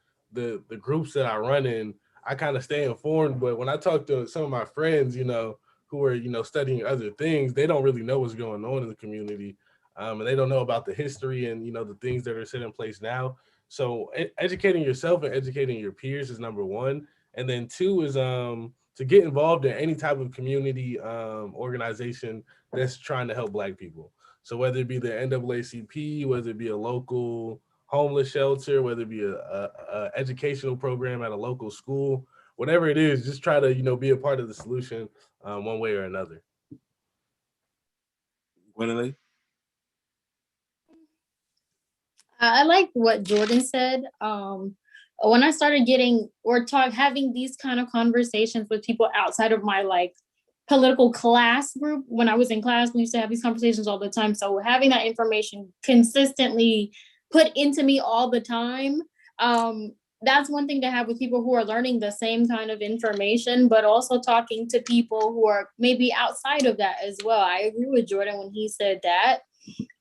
groups that I run in, I kind of stay informed. But when I talk to some of my friends, who are, studying other things, they don't really know what's going on in the community. And they don't know about the history and, the things that are set in place now. So educating yourself and educating your peers is number one. And then two is to get involved in any type of community organization that's trying to help Black people. So whether it be the NAACP, whether it be a local homeless shelter, whether it be a educational program at a local school, whatever it is, just try to, be a part of the solution one way or another. Gwendolyn? I like what Jordan said. When I started having these kind of conversations with people outside of my political class group, when I was in class, we used to have these conversations all the time. So having that information consistently put into me all the time, that's one thing to have with people who are learning the same kind of information, but also talking to people who are maybe outside of that as well. I agree with Jordan when he said that.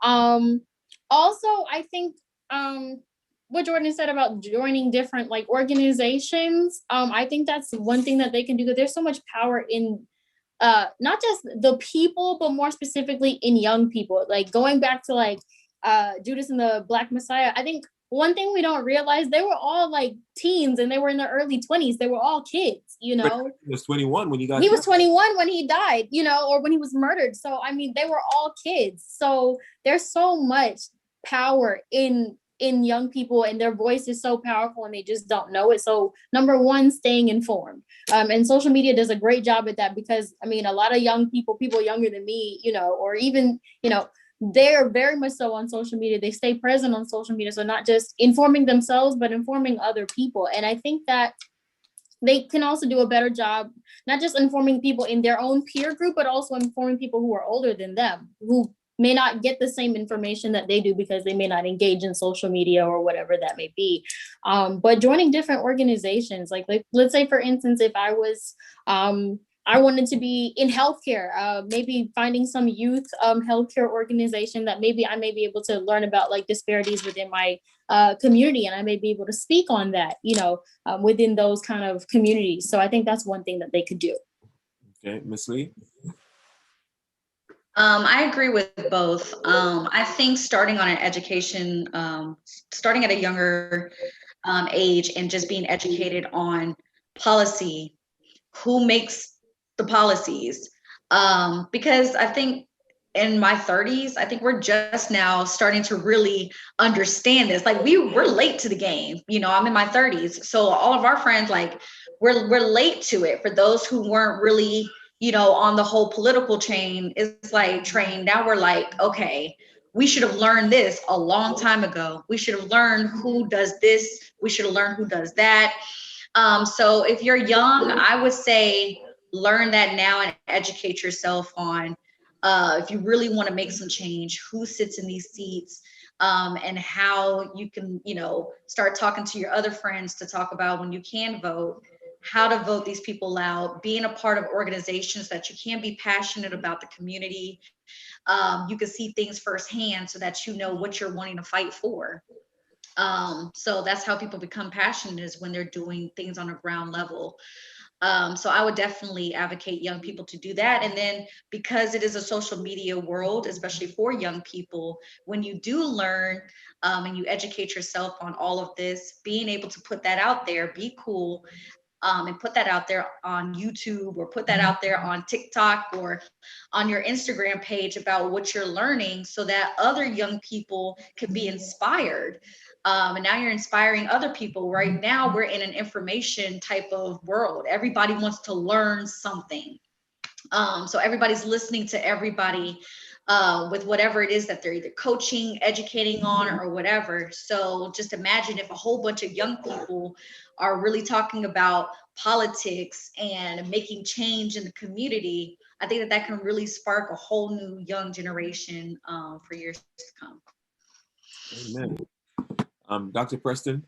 Also, I think what Jordan said about joining different organizations, I think that's one thing that they can do, because there's so much power in not just the people, but more specifically in young people. Like going back to Judas and the Black Messiah, I think one thing we don't realize, they were all teens and they were in their early 20s. They were all kids, He was 21 when he was 21 when he died, or when he was murdered. So, I mean, they were all kids. So there's so much power in young people, and their voice is so powerful and they just don't know it. So number one, staying informed. And social media does a great job at that, because I mean, a lot of young people younger than me, or even, they're very much so on social media. They stay present on social media. So not just informing themselves, but informing other people. And I think that they can also do a better job, not just informing people in their own peer group, but also informing people who are older than them, who may not get the same information that they do because they may not engage in social media or whatever that may be. But joining different organizations, like let's say, for instance, if I wanted to be in healthcare, maybe finding some youth healthcare organization that maybe I may be able to learn about like disparities within my community, and I may be able to speak on that, within those kind of communities. So I think that's one thing that they could do. Okay, Ms. Lee? I agree with both. I think starting on an education, starting at a younger age and just being educated on policy, who makes the policies. Because I think in my 30s, I think we're just now starting to really understand this. Like we're late to the game. I'm in my 30s. So all of our friends, like we're late to it. For those who weren't really, on the whole political chain, is like train. Now we're like, okay, we should have learned this a long time ago. We should have learned who does this. We should have learned who does that. So if you're young, I would say learn that now and educate yourself on if you really want to make some change, who sits in these seats, and how you can, start talking to your other friends to talk about when you can vote, how to vote these people out, being a part of organizations that you can be passionate about the community. You can see things firsthand so that you know what you're wanting to fight for. So that's how people become passionate, is when they're doing things on a ground level. So I would definitely advocate young people to do that. And then because it is a social media world, especially for young people, when you do learn and you educate yourself on all of this, being able to put that out there, be cool, and put that out there on YouTube, or put that out there on TikTok or on your Instagram page about what you're learning, so that other young people can be inspired. And now you're inspiring other people. Right now, we're in an information type of world. Everybody wants to learn something. So everybody's listening to everybody with whatever it is that they're either coaching, educating on, or whatever. So just imagine if a whole bunch of young people are really talking about politics and making change in the community. I think that can really spark a whole new young generation for years to come. Amen. Dr. Preston?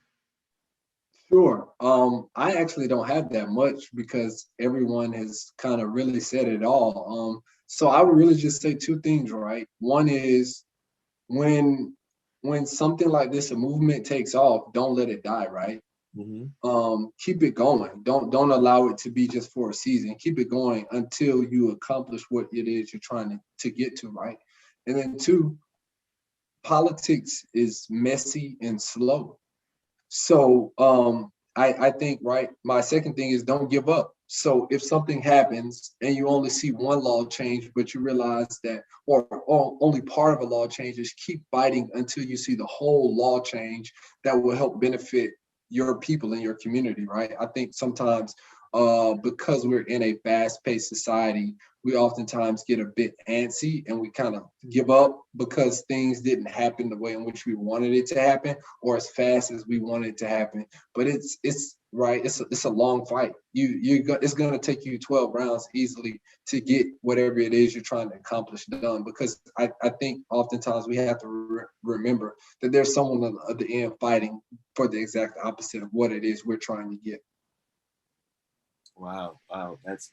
Sure. I actually don't have that much because everyone has kind of really said it all. So I would really just say two things, right? One is when something like this, a movement takes off, don't let it die, right? Keep it going. Don't allow it to be just for a season. Keep it going until you accomplish what it is you're trying to get to, right? And then two, politics is messy and slow. So I think, right, my second thing is don't give up. So if something happens and you only see one law change, but you realize that, or only part of a law change, is keep fighting until you see the whole law change that will help benefit your people in your community, right? I think sometimes because we're in a fast-paced society, we oftentimes get a bit antsy and we kind of give up because things didn't happen the way in which we wanted it to happen, or as fast as we wanted it to happen. But it's right. It's a long fight. It's going to take you 12 rounds easily to get whatever it is you're trying to accomplish done. Because I think oftentimes we have to remember that there's someone at the end fighting for the exact opposite of what it is we're trying to get. Wow, that's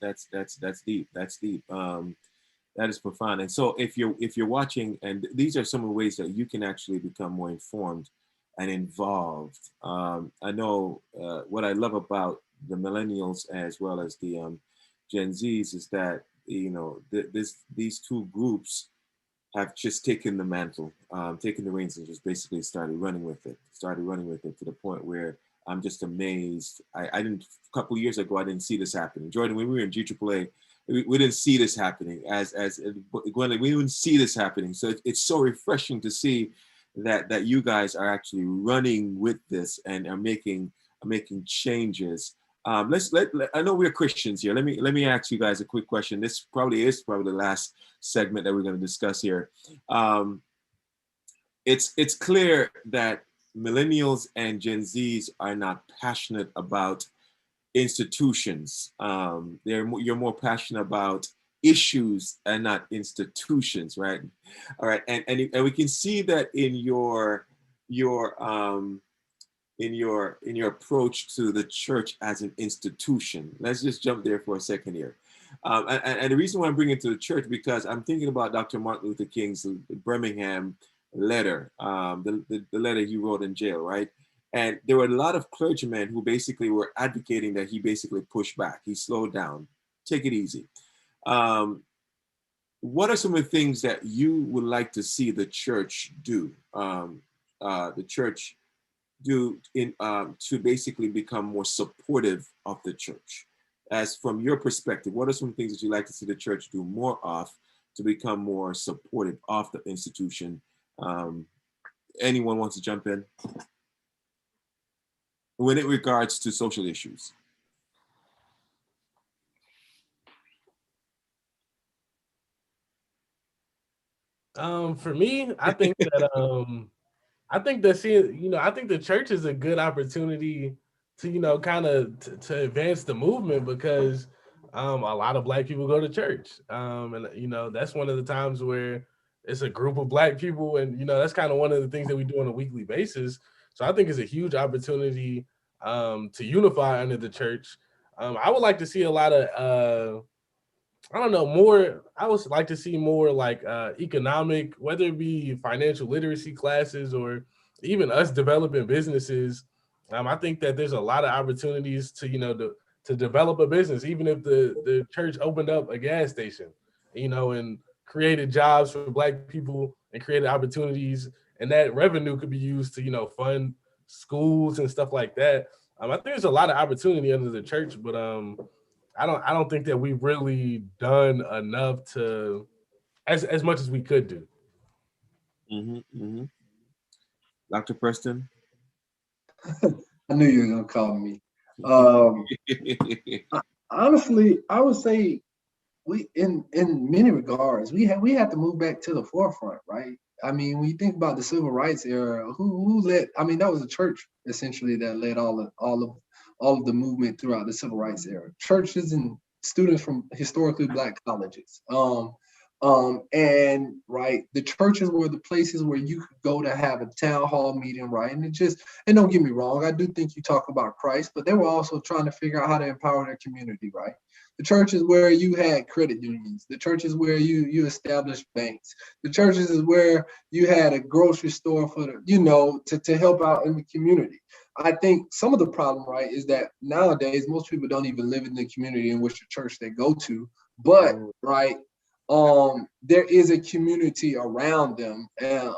deep. That's deep. That is profound. And so if you're watching, and these are some of the ways that you can actually become more informed and involved. I know what I love about the millennials as well as the Gen Zs is that these two groups have just taken the mantle, taken the reins, and just basically started running with it to the point where I'm just amazed. I didn't, a couple of years ago, I didn't see this happening. Jordan, when we were in GAAA, we didn't see this happening. As Gwendolyn, we didn't see this happening. So it's so refreshing to see that you guys are actually running with this and are making changes. I know we're Christians here. Let me ask you guys a quick question. This probably is the last segment that we're going to discuss here. It's clear that millennials and Gen Zs are not passionate about institutions. You're more passionate about issues and not institutions, right? All right, and we can see that in your approach to the church as an institution. Let's just jump there for a second here. And the reason why I'm bringing it to the church, because I'm thinking about Dr. Martin Luther King's Birmingham letter, the letter he wrote in jail, right? And there were a lot of clergymen who basically were advocating that he basically push back, he slowed down, take it easy. What are some of the things that you would like to see the church do? The church do to basically become more supportive of the church? As from your perspective, what are some things that you like to see the church do more of to become more supportive of the institution? Anyone wants to jump in? When it regards to social issues. For me, I think that I think the church is a good opportunity to, kind of to advance the movement, because a lot of Black people go to church. And that's one of the times where it's a group of Black people, and that's kind of one of the things that we do on a weekly basis. So I think it's a huge opportunity to unify under the church. I would like to see a lot of I don't know, more. I would like to see more like economic, whether it be financial literacy classes or even us developing businesses. I think that there's a lot of opportunities to develop a business, even if the church opened up a gas station, and created jobs for Black people and created opportunities, and that revenue could be used to fund schools and stuff like that. I think there's a lot of opportunity under the church, but I don't think that we've really done enough to as much as we could do. Dr. Preston? I knew you were gonna call me. Honestly, I would say we in many regards we have to move back to the forefront, right? I mean, when you think about the civil rights era, who led? I mean, that was the church essentially that led all of the movement throughout the civil rights era. Churches and students from historically Black colleges. And right, the churches were the places where you could go to have a town hall meeting, right? And don't get me wrong, I do think you talk about Christ, but they were also trying to figure out how to empower their community, right? The churches where you had credit unions, the churches where you established banks, the churches is where you had a grocery store for to help out in the community. I think some of the problem, right, is that nowadays most people don't even live in the community in which the church they go to, but right, there is a community around them, and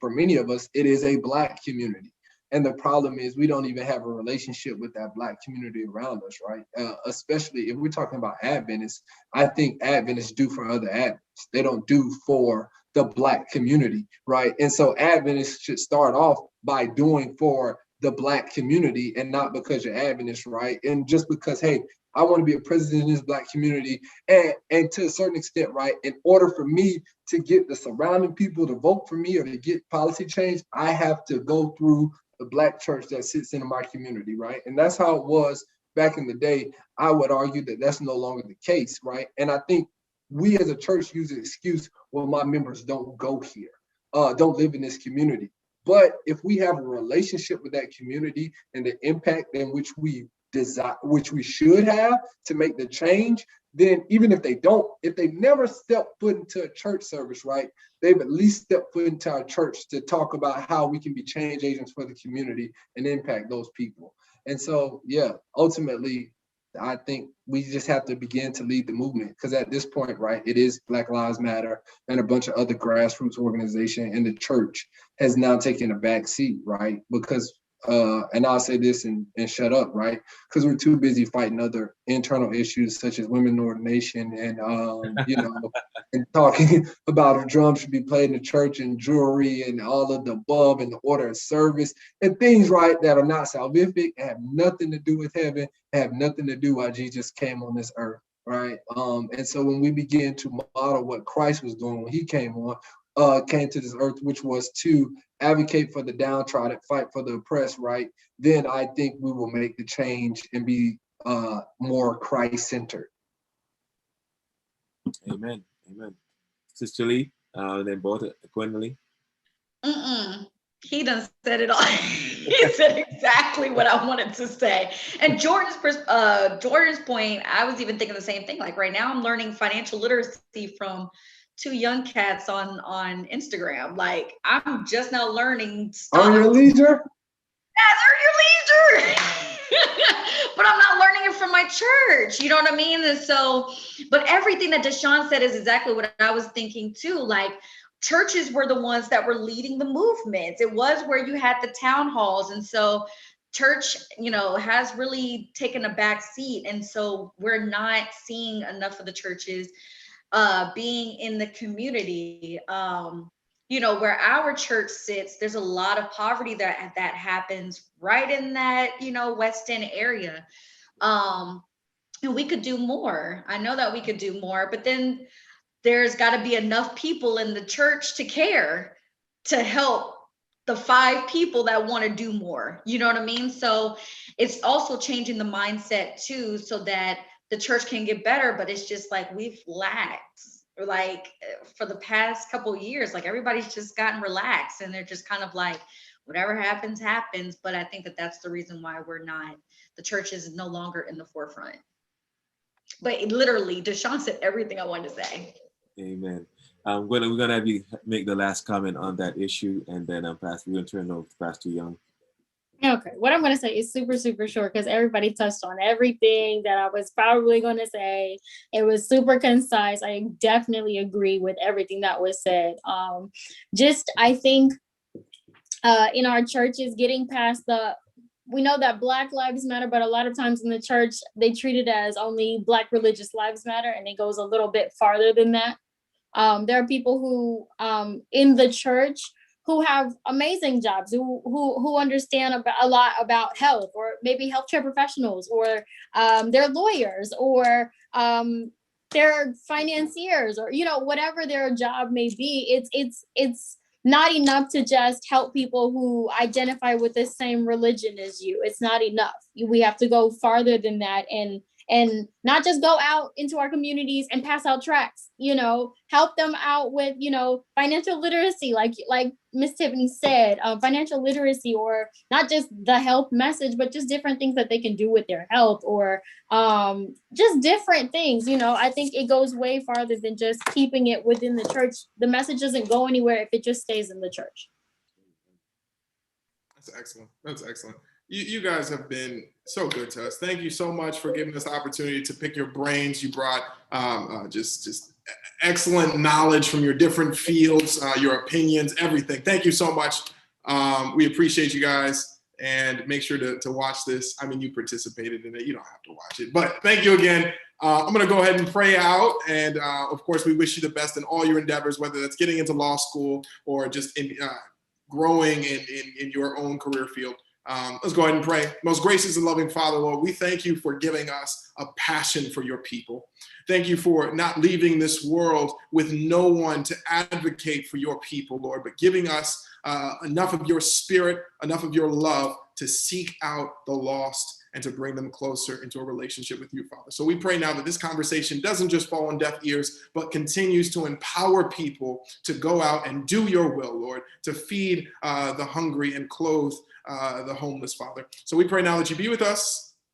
for many of us, it is a Black community. And the problem is we don't even have a relationship with that Black community around us, right? Especially if we're talking about Adventists. I think Adventists do for other Adventists. They don't do for the Black community, right? And so Adventists should start off by doing for the Black community, and not because you're Adventist, right? And just because, hey, I want to be a president in this Black community. And to a certain extent, right, in order for me to get the surrounding people to vote for me or to get policy change, I have to go through the Black church that sits in my community, right? And that's how it was back in the day. I would argue that that's no longer the case, right? And I think we as a church use the excuse, well, my members don't go here, don't live in this community. But if we have a relationship with that community and the impact in which we desire, which we should have to make the change, then even if they've never stepped foot into a church service, right, they've at least stepped foot into our church to talk about how we can be change agents for the community and impact those people. And so, yeah, ultimately, I think we just have to begin to lead the movement, because at this point, right, it is Black Lives Matter and a bunch of other grassroots organizations, and the church has now taken a back seat, right? Because and I'll say this and shut up, right? Because we're too busy fighting other internal issues such as women ordination and and talking about if drums should be played in the church and jewelry and all of the above and the order of service and things, right, that are not salvific, have nothing to do with heaven, have nothing to do why Jesus came on this earth, right? And so when we begin to model what Christ was doing when he came to this earth, which was to advocate for the downtrodden, fight for the oppressed, right? Then I think we will make the change and be more Christ-centered. Amen. Amen. Sister Lee, then both Gwendolyn. He done said it all. He said exactly what I wanted to say. And Jordan's point, I was even thinking the same thing. Like right now, I'm learning financial literacy from two young cats on Instagram. Like I'm just now learning On your leisure? Yeah, they're your leisure. But I'm not learning it from my church. You know what I mean? And so, but everything that Deshaun said is exactly what I was thinking too. Like churches were the ones that were leading the movements. It was where you had the town halls. And so church, has really taken a back seat. And so we're not seeing enough of the churches being in the community. Where our church sits, there's a lot of poverty that happens right in that, West End area. And we could do more. I know that we could do more, but then there's got to be enough people in the church to care to help the 5 people that want to do more. You know what I mean? So it's also changing the mindset too, so that the church can get better, but it's just like we've lacked. Like for the past couple of years, like everybody's just gotten relaxed and they're just kind of like, whatever happens, happens. But I think that that's the reason why the church is no longer in the forefront. But literally, Deshaun said everything I wanted to say. Amen. We're going to have you make the last comment on that issue, and then we're going to turn it over to Pastor Young. Okay, what I'm going to say is super, super short because everybody touched on everything that I was probably going to say. It was super concise. I definitely agree with everything that was said. I think in our churches, getting past we know that Black lives matter, but a lot of times in the church, they treat it as only Black religious lives matter, and it goes a little bit farther than that. There are people who in the church who have amazing jobs, who understand a lot about health, or maybe healthcare professionals, or they're lawyers, or they're financiers, or whatever their job may be. It's not enough to just help people who identify with the same religion as you. It's not enough. We have to go farther than that, and not just go out into our communities and pass out tracts, help them out with, financial literacy, like Miss Tiffany said, financial literacy, or not just the health message, but just different things that they can do with their health, or just different things. I think it goes way farther than just keeping it within the church. The message doesn't go anywhere if it just stays in the church. That's excellent. That's excellent. You guys have been so good to us. Thank you so much for giving us the opportunity to pick your brains. You brought just excellent knowledge from your different fields, your opinions, everything. Thank you so much. We appreciate you guys, and make sure to watch this. I mean, you participated in it. You don't have to watch it, but thank you again. I'm going to go ahead and pray out. And of course, we wish you the best in all your endeavors, whether that's getting into law school or just growing in your own career field. Let's go ahead and pray. Most gracious and loving Father, Lord, we thank you for giving us a passion for your people. Thank you for not leaving this world with no one to advocate for your people, Lord, but giving us enough of your spirit, enough of your love to seek out the lost and to bring them closer into a relationship with you, Father. So we pray now that this conversation doesn't just fall on deaf ears, but continues to empower people to go out and do your will, Lord, to feed the hungry and clothe the homeless, Father. So we pray now that you be with us.